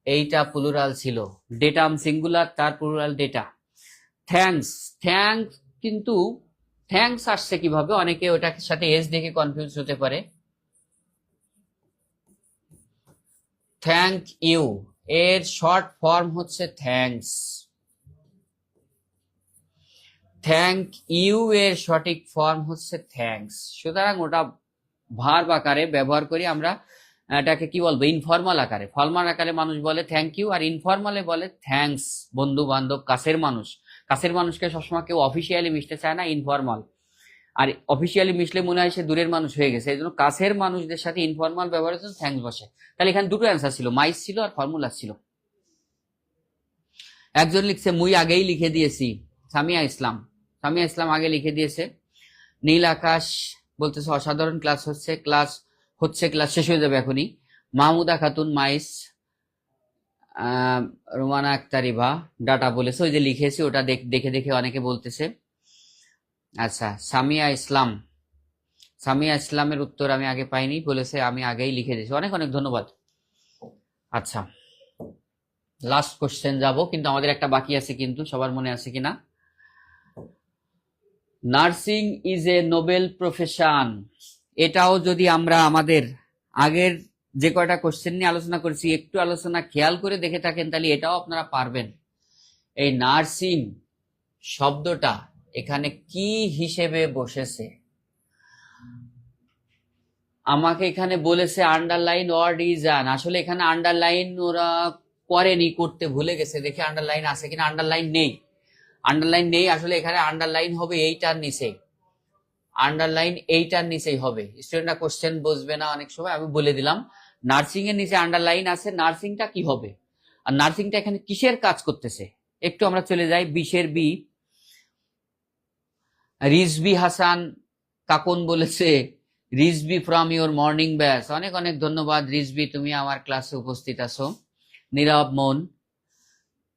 এইটা প্লুরাল ছিল। ডেটাম সিঙ্গুলার, তার প্লুরাল ডেটা। থ্যাঙ্কস, থ্যাঙ্কস কিন্তু থ্যাঙ্কস আসছে কিভাবে? অনেকে ওটার সাথে এস দেখে কনফিউজ হতে পারে। থ্যাংক ইউ এর শর্ট ফর্ম হচ্ছে থ্যাঙ্কস। থ্যাংক ইউ এর সঠিক ফর্ম হচ্ছে থ্যাঙ্কস। সুতরাং ওটা ভার্ব আকারে ব্যবহার করি আমরা, এটাকে কি বলবো, ইনফর্মাল আকারে। ফর্মাল আকারে মানুষ বলে থ্যাংক ইউ, আর ইনফর্মালে বলে থ্যাঙ্কস। বন্ধু বান্ধব, কাছের মানুষ, কাছের মানুষকে সবসময় কেউ অফিসিয়ালি মিশতে চায় না, ইনফর্মাল। আর অফিসিয়ালি মিশলে মনে হয় সে দূরের মানুষ হয়ে গেছে, এই জন্য কাছের মানুষদের সাথে ইনফর্মাল ব্যবহারের জন্য থ্যাঙ্কস বসে। তাহলে এখানে দুটো অ্যান্সার ছিল, মাইস ছিল আর ফর্মুলা ছিল। একজন লিখছে মুই আগেই লিখে দিয়েছি, সামিয়া ইসলাম। সামিয়া ইসলাম আগে লিখে দিয়েছে। নীল আকাশ বলতেছে অসাধারণ ক্লাস হচ্ছে, ক্লাস শেষ হয়ে যাবে এখনই। মাহমুদা খাতুন মাইস। রোমানা আক্তারিভা ডাটা বলেছে, ওই যে লিখেছি ওটা দেখে দেখে অনেকে বলতেছে। আচ্ছা, সামিয়া ইসলামের উত্তর আমি আগে পাইনি, বলেছে আমি আগেই লিখে দিয়েছি। অনেক অনেক ধন্যবাদ। আচ্ছা, লাস্ট কোশ্চেন যাব, কিন্তু আমাদের একটা বাকি আছে, কিন্তু সবার মনে আছে কিনা। Nursing is a noble profession. এটাও যদি আমরা আমাদের আগের যে কয়টা কোশ্চেন নিয়ে আলোচনা করেছি একটু আলোচনা খেয়াল করে দেখে থাকেন, তাহলে এটাও আপনারা পারবেন। এই নার্সিং শব্দটা এখানে কি হিসেবে বসেছে, আমাকে এখানে বলেছে আন্ডারলাইন ওয়ার্ড ইজ অ্যান। আসলে এখানে আন্ডারলাইন ওরা করেনি, করতে ভুলে গেছে। দেখি আন্ডারলাইন আছে কিনা। আন্ডারলাইন নেই। আসলে এখানে আন্ডারলাইন হবে এইটার নিচে, আন্ডারলাইন এইটার নিচেই হবে। স্টুডেন্টরা কোশ্চেন বুঝবে না অনেক সময়, আমি বলে দিলাম নার্সিং এর নিচে আন্ডারলাইন আছে। নার্সিংটা কি হবে আর নার্সিংটা এখানে কিসের কাজ করতেছে, একটু আমরা চলে যাই। বিশের বি, রিজবি হাসান কাকুন বলেছে Rizvi from your morning batch. অনেক অনেক ধন্যবাদ রিজবি, তুমি আমার ক্লাসে উপস্থিত আছো। নীরব মন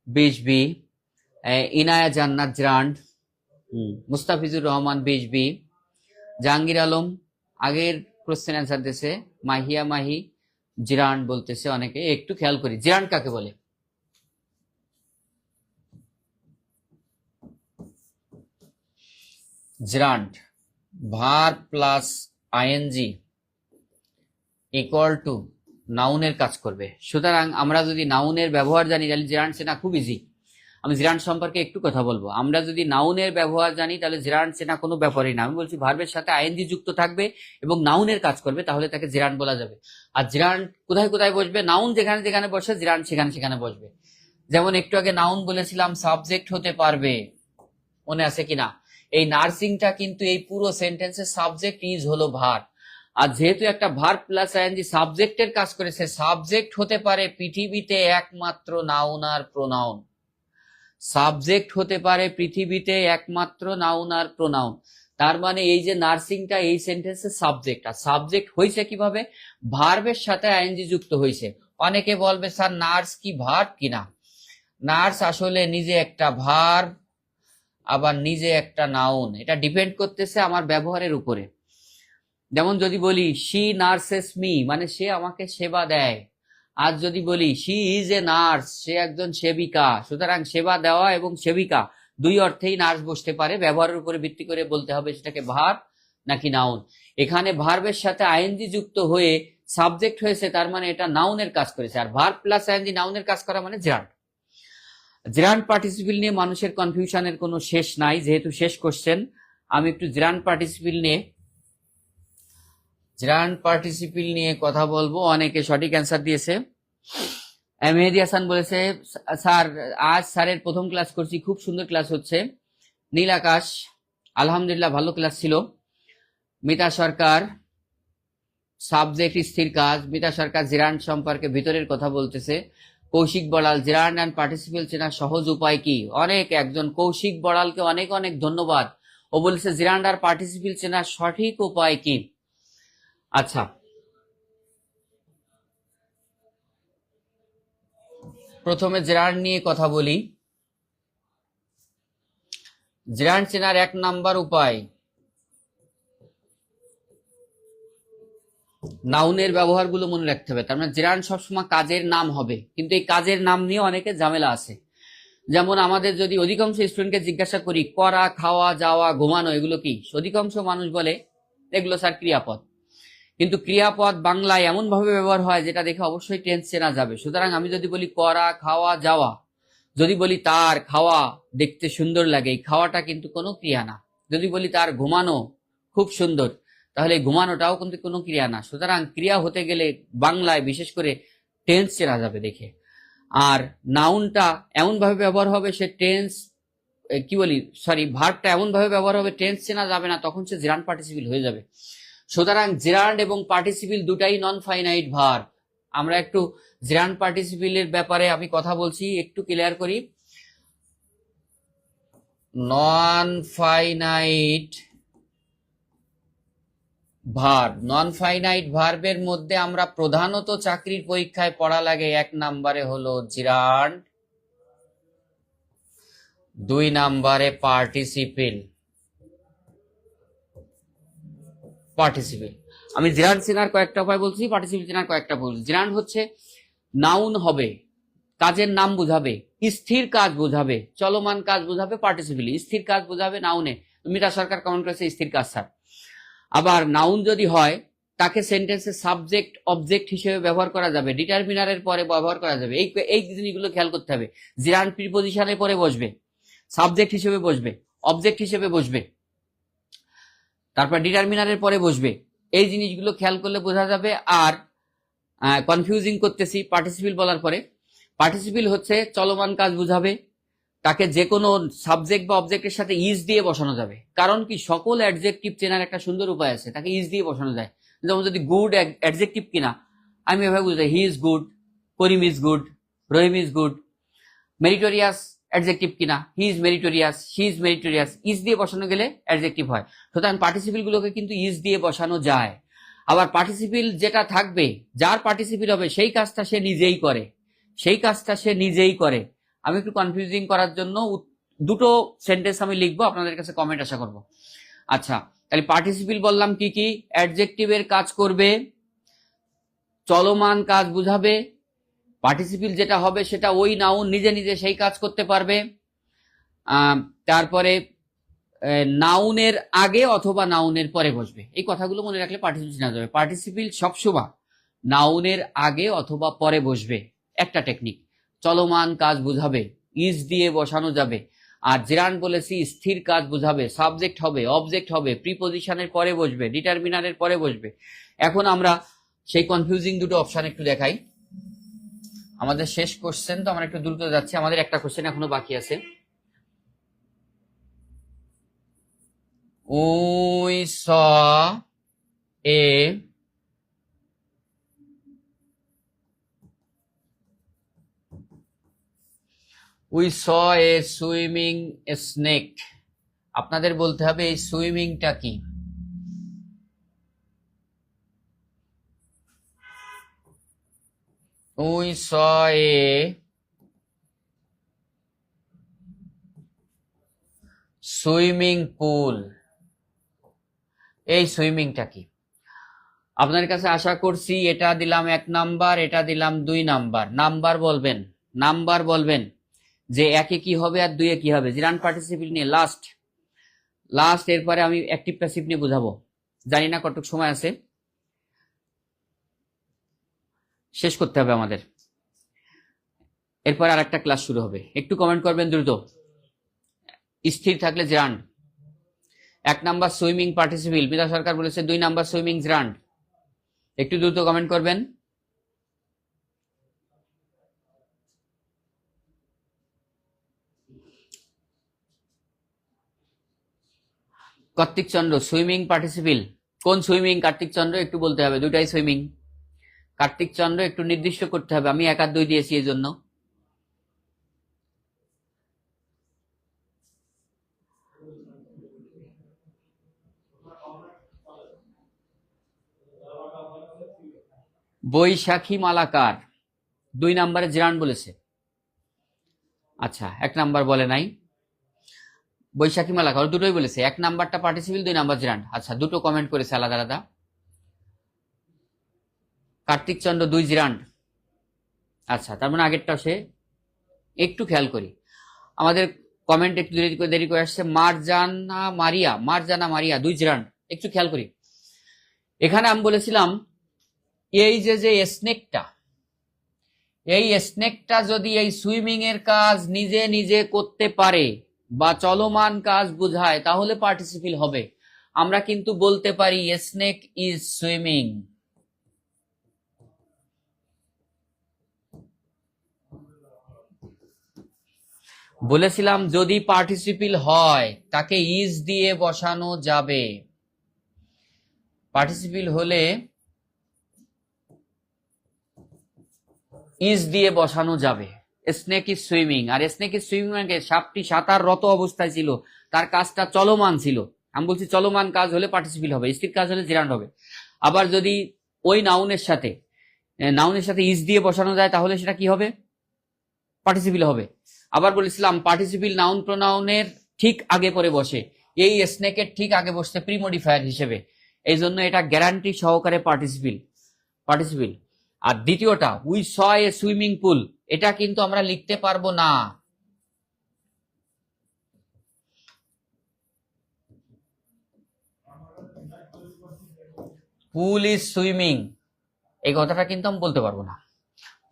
বিশবি, ইনায়া জান্নাত জিরান্ড, মুস্তাফিজুর রহমান বিশবি, জাহাঙ্গীর আলম আগের কোশ্চেন অ্যান্সার দিয়েছে। মাহিয়া মাহি জিরান্ড বলতেছে অনেকে, একটু খেয়াল করি জিরান্ড কাকে বলে। জিরান্ড verb plus ING equal to নাউনের কাজ করবে। সুতরাং আমরা যদি নাউনের ব্যবহার জানি তাহলে জিরান্ড চেনা খুব ইজি। আমি জিরান্ড সম্পর্কে একটু কথা বলবো। আমরা যদি নাউনের ব্যবহার জানি তাহলে জিরান্ড চেনা কোনো ব্যাপারই না। আমি বলছি ভার্বের সাথে আইএনজি যুক্ত থাকবে এবং নাউনের কাজ করবে, তাহলে তাকে জিরান্ড বলা যাবে। আর জিরান্ড কোথায় কোথায় বসবে, নাউন যেখানে যেখানে বসে জিরান্ড সেখানে সেখানে বসবে। যেমন একটু আগে নাউন বলেছিলাম সাবজেক্ট হতে পারবে, মনে আছে কিনা। এই নার্সিংটা কিন্তু এই পুরো সেন্টেন্সের সাবজেক্ট ইজ হলো ভার, আর যেহেতু একটা ভার প্লাস আইএনজি সাবজেক্টের কাজ করেছে, সাবজেক্ট হতে পারে পৃথিবীতে একমাত্র নাউন আর প্রোনাউন। সাবজেক্ট হতে পারে পৃথিবীতে একমাত্র নাউন আর প্রোনাউন। তার মানে এই যে নার্সিংটা এই সেন্টেন্সের সাবজেক্ট, আর সাবজেক্ট হয়েছে কিভাবে, ভার্বের সাথে আইএনজি যুক্ত হয়েছে। অনেকে বলবে স্যার নার্স কি ভার্ব কিনা। নার্স আসলে নিজে একটা ভার্ব আবার নিজে একটা নাউন, এটা ডিপেন্ড করতেছে আমার ব্যবহারের উপরে। যেমন যদি বলি শি নার্সেস মি, মানে সে আমাকে সেবা দেয়। আর যদি বলি শি ইজ এ নার্স, সে একজন সেবিকা। সুতরাং সেবা দেওয়া এবং সেবিকা দুই অর্থেই নার্স বসতে পারে, ব্যবহারের উপরে ভিত্তি করে বলতে হবে সেটাকে ভার্ব নাকি নাউন। এখানে ভার্বের সাথে আইএনজি যুক্ত হয়ে সাবজেক্ট হয়েছে, তার মানে এটা নাউনের কাজ করেছে। আর ভার্ব প্লাস আইএনজি নাউনের কাজ করা মানে জিরান্ড। জিরান্ড পার্টিসিপল নিয়ে মানুষের কনফিউশনের কোনো শেষ নাই, যেহেতু শেষ কোশ্চেন আমি একটু জিরান্ড পার্টিসিপল নিয়ে কথা বলবো। অনেকে সঠিক অ্যান্সার দিয়েছে। মেহেদি হাসান বলেছে স্যার আজ স্যারের প্রথম ক্লাস করছি, খুব সুন্দর ক্লাস হচ্ছে। নীল আকাশ আলহামদুলিল্লাহ ভালো ক্লাস ছিল। মিতা সরকার সাবজেক্ট স্থির কাজ। মিতা সরকার জিরান্ড সম্পর্কে ভিতরের কথা বলতেছে। Koushik Boral gerund and participle চেনার সহজ উপায় কি। একজন কৌশিক বড়ালকে অনেক অনেক ধন্যবাদ। ও বলেছে জিরান্ড আর পার্টিসিপল চেনার সঠিক উপায় কি। আচ্ছা, প্রথমে জিরান্ড নিয়ে কথা বলি। জিরান্ড চেনার 1 নাম্বার উপায়, নাউনের ব্যবহারগুলো মনে রাখতে হবে। তার মানে জিরান্ড সবসময় কাজের নাম হবে, কিন্তু এই কাজের নাম নিয়ে অনেকে ঝামেলা আছে। যেমন আমাদের যদি অধিকাংশ স্টুডেন্টকে জিজ্ঞাসা করি করা, খাওয়া, যাওয়া, ঘুমানো এগুলো কি, অধিকাংশ মানুষ বলে এগুলো স্যার ক্রিয়াপদ। কিন্তু ক্রিয়াপদ বাংলায় এমন ভাবে ব্যবহার হয় যেটা দেখে অবশ্যই টেন্স চেনা যাবে। সুতরাং আমি যদি বলি করা, খাওয়া, যাওয়া, যদি বলি তার খাওয়া দেখতে সুন্দর লাগে, এই খাওয়াটা কিন্তু কোনো ক্রিয়া না। যদি বলি তার ঘুমানো খুব সুন্দর, তাহলে ঘুমানোটাও কিন্তু কোনো ক্রিয়া না। সুতরাং ক্রিয়া হতে গেলে বাংলায় বিশেষ করে টেন্স চেনা যাবে দেখে। আর নাউনটা এমন ভাবে ব্যবহার হবে সে টেন্স কি বলি, সরি, ভার্বটা এমন ভাবে ব্যবহার হবে, টেন্স চেনা যাবে না, তখন সে জেরান্ড পার্টিসিপিল হয়ে যাবে। সুতরাং জেরান্ড এবং পার্টিসিপিল দুটাই নন ফাইনাইট ভার্ব। আমরা একটু জেরান্ড পার্টিসিপিলের ব্যাপারে আমি কথা বলছি, একটু ক্লিয়ার করি। Non finite verb, non finite ভার্বের মধ্যে আমরা প্রধানত চাকরির পরীক্ষায় পড়া লাগে, 1 নম্বরে হলো জিরান্ড, 2 নম্বরে পার্টিসিপিল। আমি জিরান্ড চেনার কয়েকটা উপায় বলছি, পার্টিসিপিল চেনার কয়েকটা বলছি। জিরান্ড হচ্ছে নাউন হবে, কাজের নাম বোঝাবে, স্থির কাজ বোঝাবে, চলমান কাজ বোঝাবে পার্টিসিপিল, স্থির কাজ বোঝাবে নাউনে। মিতা সরকার কমেন্ট করেছে স্থির কাজ স্যার। আবার নাউন যদি হয় তাকে সেন্টেন্সে সাবজেক্ট অবজেক্ট হিসেবে ব্যবহার করা যাবে, ডিটারমিনারের পরে ব্যবহার করা যাবে। এই জিনিসগুলো খেয়াল করতে হবে। জিরান্ড প্রিপোজিশনের পরে বসবে, সাবজেক্ট হিসেবে বসবে, অবজেক্ট হিসেবে বসবে, তারপর ডিটারমিনারের পরে বসবে। এই জিনিসগুলো খেয়াল করলে বোঝা যাবে। আর কনফিউজিং করতেছি পার্টিসিপিল বলার পরে। পার্টিসিপিল হচ্ছে চলমান কাজ বুঝাবে, তাকে যে কোনো সাবজেক্ট বা অবজেক্টের সাথে ইজ দিয়ে বসানো যাবে। কারণ কি, সকল অ্যাডজেক্টিভ চেনার একটা সুন্দর উপায় আছে, তাকে ইজ দিয়ে বসানো যায়। যেমন যদি গুড অ্যাডজেক্টিভ কিনা, আমি এভাবে বুঝাই, he is good, Karim is good, Rahim is good. Meritorious adjective কিনা, he is meritorious, she is meritorious, is দিয়ে বসানো গেলে অ্যাডজেক্টিভ হয়। সুতরাং পার্টিসিপিল গুলোকে কিন্তু ইজ দিয়ে বসানো যায়। আবার পার্টিসিপিল যেটা থাকবে, যার পার্টিসিপিল হবে সেই কাজটা সে নিজেই করে। আমি একটু কনফিউজিং করার জন্য দুটো সেন্টেন্স আমি লিখবো, আপনাদের কাছে কমেন্ট আশা করব। আচ্ছা, তাহলে পার্টিসিপিল বললাম কি কি, অ্যাডজেক্টিভের কাজ করবে, চলমান কাজ বুঝাবে। পার্টিসিপিল যেটা হবে সেটা ওই নাউন নিজে নিজে সেই কাজ করতে পারবে। তারপরে নাউনের আগে অথবা নাউনের পরে বসবে। এই কথাগুলো মনে রাখলে পার্টিসিপিল চেনা যাবে। পার্টিসিপিল সবসময় নাউনের আগে অথবা পরে বসবে, একটা টেকনিক। চলমান কাজ বুঝাবে, ইজ দিয়ে বসানো যাবে। আর জেরান্ড বলেছি স্থির কাজ বুঝাবে, সাবজেক্ট হবে, অবজেক্ট হবে, প্রিপোজিশনের পরে বসবে, ডিটারমিনারের পরে বসবে। এখন আমরা সেই কনফিউজিং দুটো অপশন একটু দেখাই। আমাদের শেষ কোশ্চেন, তো আমরা একটু দ্রুত যাচ্ছি, আমাদের একটা কোশ্চেন এখনো বাকি আছে। We saw a swimming snake. আপনাদের বলতে হবে এই সুইমিংটা কি। We saw a swimming pool. এই সুইমিংটা কি? আপনার কাছে আশা করছি এটা দিলাম 1 নাম্বার, এটা দিলাম 2 নাম্বার। নাম্বার বলবেন যে 1 এ কি হবে আর 2 এ কি হবে। জিরান্ড পার্টিসিপিল নিয়ে লাস্ট এরপরে আমি অ্যাক্টিভ প্যাসিভ নিয়ে বোঝাবো। জানি না কতটুক সময় আছে, শেষ করতে হবে আমাদের। এরপর আর একটা ক্লাস শুরু হবে। একটু কমেন্ট করবেন দ্রুত। স্থির থাকলে gerund. 1 number swimming participle, Mita Sarkar বলেছে 2 নাম্বার সুইমিং জিরান্ড। একটু দ্রুত কমেন্ট করবেন। কার্তিক চন্দ্র সুইমিং পার্টিসিপিল, কোন সুইমিং? কার্তিক চন্দ্র একটু বলতে হবে, দুটাই সুইমিং। কার্তিক চন্দ্র একটু নির্দিষ্ট করতে হবে, আমি 1 আর 2 দিয়েছি এই জন্য। বৈশাখী মালাকার 2 নাম্বারে জিরান্ড বলেছে। আচ্ছা, 1 নাম্বার বলে নাই। বৈশাখী মালাকার দুটোই বলেছে, 1 নাম্বারটা পার্টিসিপিল, 2 নাম্বার জিরান্ড। আচ্ছা, দুটো কমেন্ট করেছে আলাদা আলাদা। কার্তিক চন্দ্র 2 জিরান্ড। আচ্ছা, তার মানে আগেরটা সে। একটু খেয়াল করি, আমাদের কমেন্ট একটু দেরি করে আসছে। মারজানা মারিয়া 2 জিরান্ড। একটু খেয়াল করি, এখানে আমি বলেছিলাম এই যে স্নেকটা যদি এই সুইমিং এর কাজ নিজে নিজে করতে পারে বা চলমান কাজ বোঝায় তাহলে পার্টিসিপিল হবে। আমরা কিন্তু বলতে পারি স্নেক ইজ সুইমিং। বলেছিলাম যদি পার্টিসিপিল হয় তাকে ইজ দিয়ে বসানো যাবে। পার্টিসিপিল হলে ইজ দিয়ে বসানো যাবে। স্নেক ইজ সুইমিং, আর স্নেক ইজ সুইমিং মানে সাপটি সাঁতাররত অবস্থায় ছিল, তার কাজটা চলমান ছিল। আমি বলছি চলমান কাজ হলে পার্টিসিপিল হবে, স্থির কাজ হলে জিরান্ড হবে। আবার যদি ওই নাউনের সাথে ইজ দিয়ে বসানো যায় তাহলে সেটা কি হবে? পার্টিসিপিল হবে। আবার বলেছিলাম পার্টিসিপিল নাউন প্রোনাউনের ঠিক আগে পরে বসে, এই স্নেকের ঠিক আগে বসছে প্রিমোডিফায়ার হিসেবে, এই জন্য এটা গ্যারান্টি সহকারে পার্টিসিপিল। আর দ্বিতীয়টা we saw A swimming pool, এটা কিন্তু আমরা লিখতে পারবো না। পুল ইজ সুইমিং, এই কথাটা কিন্তু আমি বলতে পারবো না।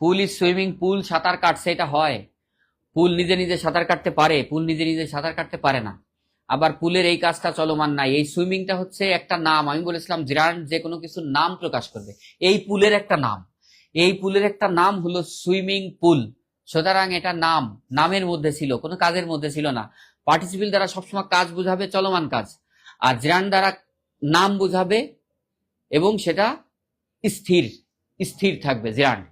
পুল ইজ সুইমিং, পুল সাঁতার কাটছে, এটা হয়। পুল নিজে নিজে সাঁতার কাটতে পারে, পুল নিজে নিজে সাঁতার কাটতে পারে না। আবার পুলের এই কাজটা চলমান নাই। এই সুইমিংটা হচ্ছে একটা নাম, আমি বলেছিলাম জিরান্ড যে কোনো কিছুর নাম প্রকাশ করবে, এই পুলের একটা নাম, এই পুলের একটা নাম হলো সুইমিং পুল। সুতরাং এটা নামের মধ্যে ছিল, কোনো কাজের মধ্যে ছিল না। পার্টিসিপিল দ্বারা সবসময় কাজ বুঝাবে, চলমান কাজ, আর জিরান্ড দ্বারা নাম বুঝাবে এবং সেটা স্থির স্থির থাকবে জিরান্ড।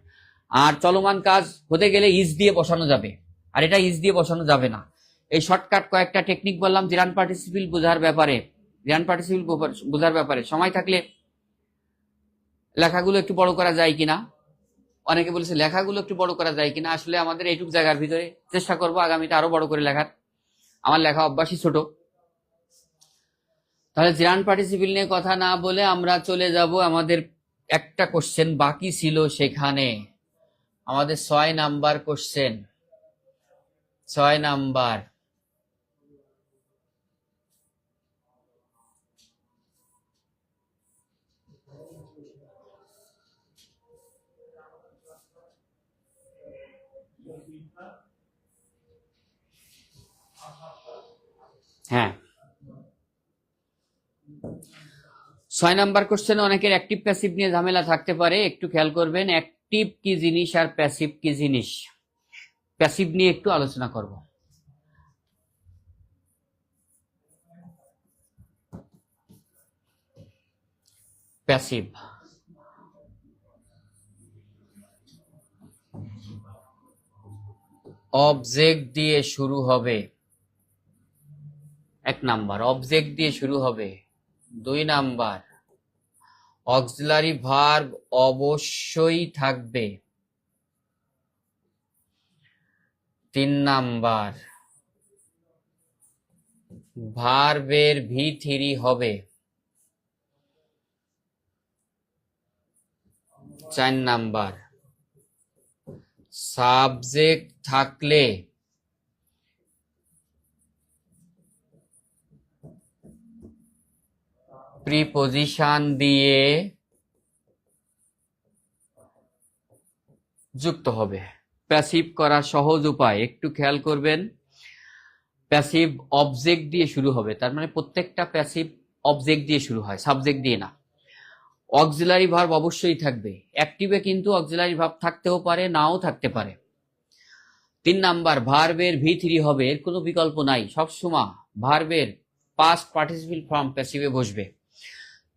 আর চলমান কাজ হতে গেলে ইজ দিয়ে বসানো যাবে, আর এটা ইজ দিয়ে বসানো যাবে না। এই শর্টকাট কয়েকটা টেকনিক বললাম জিরান্ড পার্টিসিপিল বোঝার ব্যাপারে। সময় থাকলে লেখাগুলো একটু বড় করা যায় কিনা, অনেকে বলেছে লেখাগুলো একটু বড় করা যায় কিনা। আসলে আমাদের এইটুক জায়গার ভিতরে চেষ্টা করবো আগামীতে আরো বড় করে লেখার, আমার লেখা অভ্যাসই ছোট। তাহলে জিরান্ড পার্টিসিপিল নিয়ে কথা না বলে আমরা চলে যাব, আমাদের একটা কোশ্চেন বাকি ছিল, সেখানে আমাদের 6 নাম্বার কোশ্চেন। 6 নাম্বার, হ্যাঁ 6 নাম্বার কোশ্চেনে অনেকের অ্যাক্টিভ প্যাসিভ নিয়ে ঝামেলা থাকতে পারে, একটু খেয়াল করবেন অ্যাক্টিভ কি জিনিস আর প্যাসিভ কি জিনিস। প্যাসিভ নিয়ে একটু আলোচনা করব। প্যাসিভ অবজেক্ট দিয়ে শুরু হবে, 1 নাম্বার অবজেক্ট দিয়ে শুরু হবে। 2 নাম্বার অক্সিলারি ভার্ব অবশ্যই থাকবে। 3 নাম্বার ভার্বের V3 হবে। 4 নাম্বার সাবজেক্ট থাকলে প্রিপজিশন দিয়ে যুক্ত হবে। প্যাসিভ করা সহজ উপায় একটু খেয়াল করবেন, প্যাসিভ অবজেক্ট দিয়ে শুরু হবে, তার মানে প্রত্যেকটা প্যাসিভ অবজেক্ট দিয়ে শুরু হয়, সাবজেক্ট দিয়ে না। অক্সিলারি ভার্ব অবশ্যই থাকবে, অ্যাক্টিভে কিন্তু অক্সিলারি ভার্ব থাকতেও পারে, নাও থাকতে পারে। 3 নাম্বার ভার্বের V3 হবে, এর কোনো বিকল্প নাই, সবসময় ভার্বের পাস্ট পার্টিসিপল ফর্ম প্যাসিভে বসবে।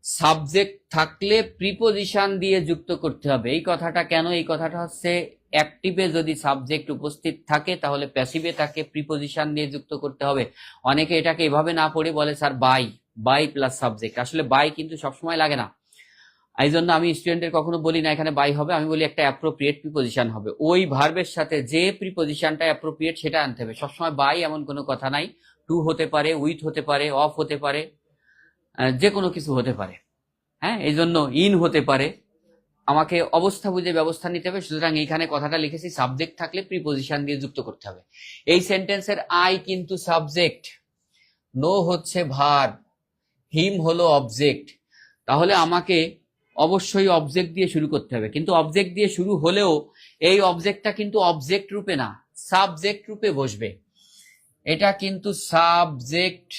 সাবজেক্ট থাকলে প্রিপজিশন দিয়ে যুক্ত করতে হবে। এই কথাটা কেন? এই কথাটা হচ্ছে অ্যাক্টিভে যদি সাবজেক্ট উপস্থিত থাকে তাহলে প্যাসিভে তাকে প্রিপজিশন দিয়ে যুক্ত করতে হবে। অনেকে এটাকে এভাবে না পড়ে বলে স্যার বাই প্লাস সাবজেক্ট, আসলে বাই কিন্তু সবসময় লাগে না। এই জন্য আমি স্টুডেন্টের কখনো বলি না এখানে বাই হবে, আমি বলি একটা অ্যাপ্রোপ্রিয়েট প্রিপজিশন হবে। ওই ভার্বের সাথে যে প্রিপজিশনটা অ্যাপ্রোপ্রিয়েট সেটা আনতে হবে। সবসময় বাই এমন কোনো কথা নাই, টু হতে পারে, উইথ হতে পারে, অফ হতে পারে, যে কোনো কিছু হতে পারে। হ্যাঁ, এই জন্য ইন হতে পারে, আমাকে অবস্থা বুঝে ব্যবস্থা নিতে হবে। সুতরাং এইখানে কথাটা লিখেছি সাবজেক্ট থাকলে প্রিপজিশন দিয়ে যুক্ত করতে হবে। এই সেন্টেন্সের আই কিন্তু সাবজেক্ট, নো হচ্ছে ভার্ব, হিম হলো অবজেক্ট, তাহলে আমাকে অবশ্যই অবজেক্ট দিয়ে শুরু করতে হবে। কিন্তু অবজেক্ট দিয়ে শুরু হলেও এই অবজেক্টটা কিন্তু অবজেক্ট রূপে না, সাবজেক্ট রূপে বসবে। এটা কিন্তু সাবজেক্ট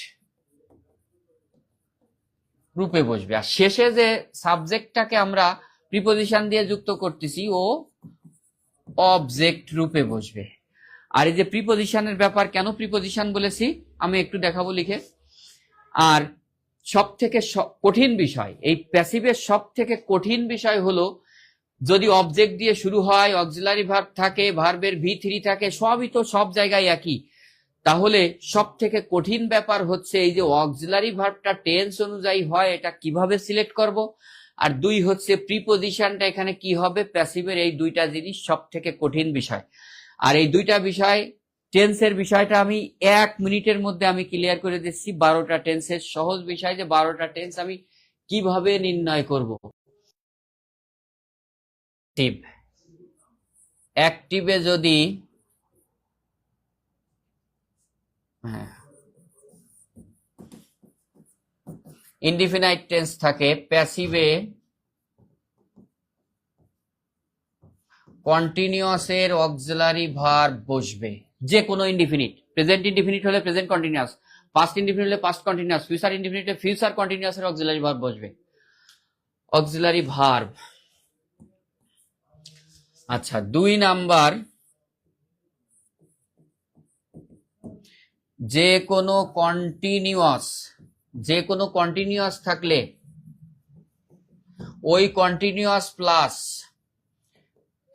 রূপে বসবে। আর শেষে যে সাবজেক্টটাকে আমরা প্রিপজিশন দিয়ে যুক্ত করতেছি ও অবজেক্ট রূপে বসবে। আর এই যে প্রিপজিশনের ব্যাপার, কেন প্রিপজিশন বলেছি আমি একটু দেখাবো লিখে। আর সব থেকে কঠিন বিষয়, এই প্যাসিভের সব থেকে কঠিন বিষয় হলো যদি অবজেক্ট দিয়ে শুরু হয়, অক্সিলারি ভার্ব থাকে, ভার্বের V3 থাকে, সবই তো সব জায়গায় একই, তাহলে সব থেকে কঠিন ব্যাপার হচ্ছে এই যে অক্সিলারি ভার্বটা টেন্স অনুযায়ী হয় এটা কিভাবে সিলেক্ট করব, আর দুই হচ্ছে প্রিপজিশনটা এখানে কি হবে প্যাসিভের। এই দুইটা জিনিস সব থেকে কঠিন বিষয়। আর এই দুইটা বিষয়, টেন্সের বিষয়টা আমি 1 মিনিটের মধ্যে আমি ক্লিয়ার করে দিচ্ছি। 12টা টেন্সের সহজ বিষয় যে 12টা টেন্স আমি কিভাবে নির্ণয় করব। অ্যাক্টিভে যদি ইনডিফিনাইট টেন্স থাকে, প্যাসিভে কন্টিনিউয়াসের অক্সিলারি ভার্ব বসবে, যে কোনো ইনডিফিনিট। প্রেজেন্ট ইনডিফিনিট হলে প্রেজেন্ট কন্টিনিউয়াস, পাস্ট ইনডিফিনিট হলে পাস্ট কন্টিনিউয়াস, ফিউচার ইনডিফিনিট হলে ফিউচার কন্টিনিউয়াসের অক্সিলারি ভার্ব বসবে। Auxiliary verb. আচ্ছা, 2 নাম্বার, যে কোনো কন্টিনিউয়াস থাকলে ওই কন্টিনিউয়াস প্লাস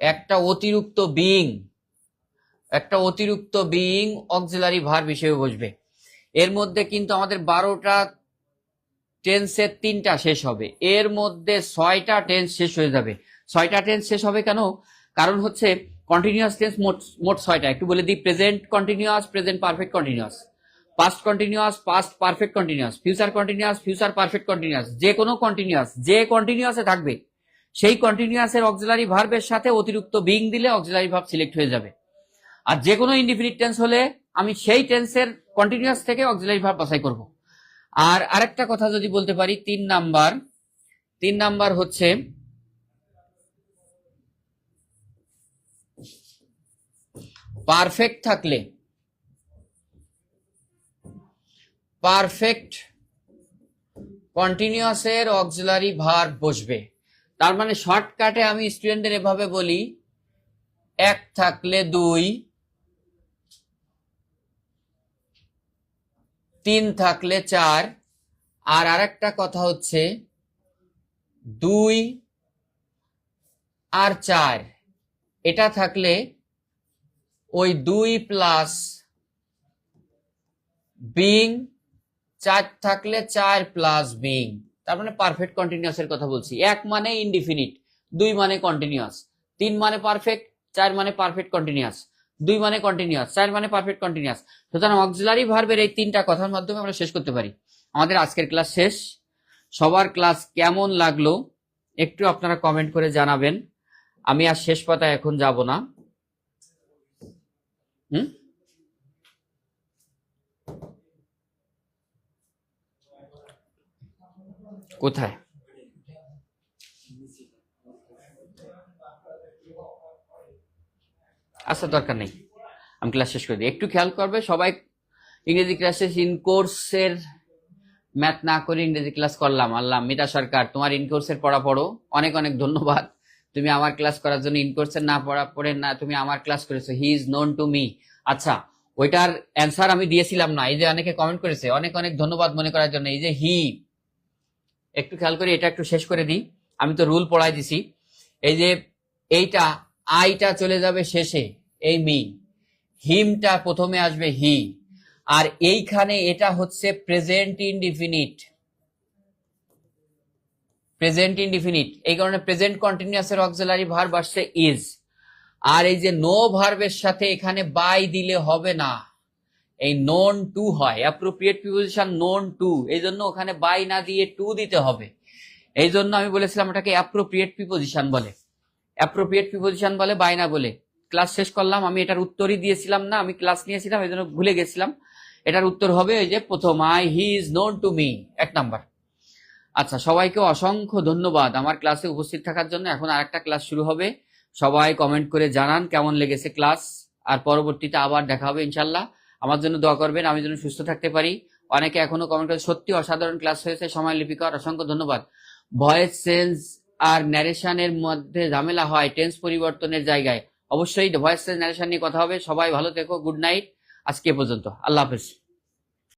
একটা অতিরিক্ত বিইং অক্সিলারি ভার্ব হিসেবে বসবে। এর মধ্যে কিন্তু আমাদের 12টা টেন্সের 3টা শেষ হবে, এর মধ্যে 6টা টেন্স শেষ হয়ে যাবে। 6টা টেন্স শেষ হবে কেন? কারণ হচ্ছে কন্টিনিউয়াস টেন্স মোট 6টা। একটু বলে দিই, present continuous, present perfect continuous, past continuous, past perfect continuous, future continuous, future perfect continuous. যে কোনো কন্টিনিউয়াস, যে কন্টিনিউয়াসে থাকবে সেই কন্টিনিউয়াসের অক্সিলারি ভার্বের সাথে অতিরিক্ত বিং দিলে অক্সিলারি ভার্ব সিলেক্ট হয়ে যাবে। আর যে কোনো ইনডিফিনিট টেন্স হলে আমি সেই টেন্সের কন্টিনিউয়াস থেকে অক্সিলারি ভার্ব বাছাই করব। আর আরেকটা কথা যদি বলতে পারি, 3 নাম্বার হচ্ছে পারফেক্ট থাকলে পারফেক্ট কন্টিনিউয়াসের অক্সিলারি ভার্ব বসবে। তার মানে শর্টকাটে আমি স্টুডেন্টদের এভাবে বলি, 1 থাকলে 2, 3 থাকলে 4, আর আরেকটা কথা হচ্ছে 2 আর 4 এটা থাকলে ওই 2 প্লাস বিং, 4 থাকলে 4 প্লাস বিং। তার মানে পারফেক্ট কন্টিনিউয়াসের কথা বলছি। 1 মানে ইনডিফিনিট, 2 মানে কন্টিনিউয়াস, 3 মানে পারফেক্ট, 4 মানে পারফেক্ট কন্টিনিউয়াস, 2 মানে কন্টিনিউয়াস, 4 মানে পারফেক্ট কন্টিনিউয়াস। সুতরাং অক্সিলারি ভার্বের এই 3টা কথার মাধ্যমে আমরা শেষ করতে পারি। আমাদের আজকের ক্লাস শেষ। সবার ক্লাস কেমন লাগলো একটু আপনারা কমেন্ট করে জানাবেন। আমি আর শেষ পাতায় এখন যাব না। কোথায়? আচ্ছা, দরকার নেই, আমি ক্লাস শেষ করে দিই। একটু খেয়াল করবে সবাই, ইংরেজি ক্লাসে ইনকোর্সের ম্যাথ না করে ইংরেজি ক্লাস করলাম। আল্লাহ, মিতা সরকার, তোমার ইনকোর্সের পড়া পড়ো, অনেক অনেক ধন্যবাদ। তুমি আমার ক্লাস করার জন্য ইনকোর্সের না পড়া পড়ে না তুমি আমার ক্লাস করেছো। He is known to me. আচ্ছা, ওইটার অ্যান্সার আমি দিয়েছিলাম না, এই যে অনেকে কমেন্ট করেছে, অনেক অনেক ধন্যবাদ মনে করার জন্য। এই যে হি, একটু খেয়াল করে এটা একটু শেষ করে দিই, আমি তো রুল পড়াই দিছি। এই যে এইটা আইটা চলে যাবে শেষে, এই মি, হিমটা প্রথমে আসবে হি, আর এইখানে এটা হচ্ছে প্রেজেন্ট ইনডিফিনিট, এই কারণে প্রেজেন্ট কন্টিনিউয়াসের অক্সিলারি ভার্ব আসছে ইজ। আর এই যে নো ভার্বের সাথে এখানে বাই দিলে হবে না, এই নোন টু হয়, অ্যাপ্রোপ্রিয়েট প্রিপোজিশন নোন টু, এই জন্য ওখানে বাই না দিয়ে টু দিতে হবে। এই জন্য আমি বলেছিলাম ওটাকে অ্যাপ্রোপ্রিয়েট প্রিপোজিশন বলে, বাই না বলে। ক্লাস শেষ করলাম, আমি এটার উত্তরই দিয়েছিলাম না, আমি ক্লাস নিয়েছিলাম এই জন্য ভুলে গেছিলাম। এটার উত্তর হবে ওই যে প্রথম, he is known to me, 1 number. আচ্ছা, সবাইকে অসংখ্য ধন্যবাদ আমার ক্লাসে উপস্থিত থাকার জন্য। এখন আরেকটা ক্লাস শুরু হবে, সবাই কমেন্ট করে জানান কেমন লেগেছে ক্লাস, আর পরবর্তীতে আবার দেখা হবে ইনশাল্লাহ। আমার জন্য দোয়া করবেন, আমি যেন সুস্থ থাকতে পারি। অনেকে এখনো কমেন্ট করে, সত্যি অসাধারণ ক্লাস হয়েছে সময় লিপিকার, অসংখ্য ধন্যবাদ। ভয়েস চেঞ্জ আর ন্যারেশনের মধ্যে ঝামেলা হয় টেন্স পরিবর্তনের জায়গায়। অবশ্যই ভয়েস ন্যারেশন নিয়ে কথা হবে। সবাই ভালো থেকো, গুড নাইট, আজকে এ পর্যন্ত, আল্লাহ হাফেজ।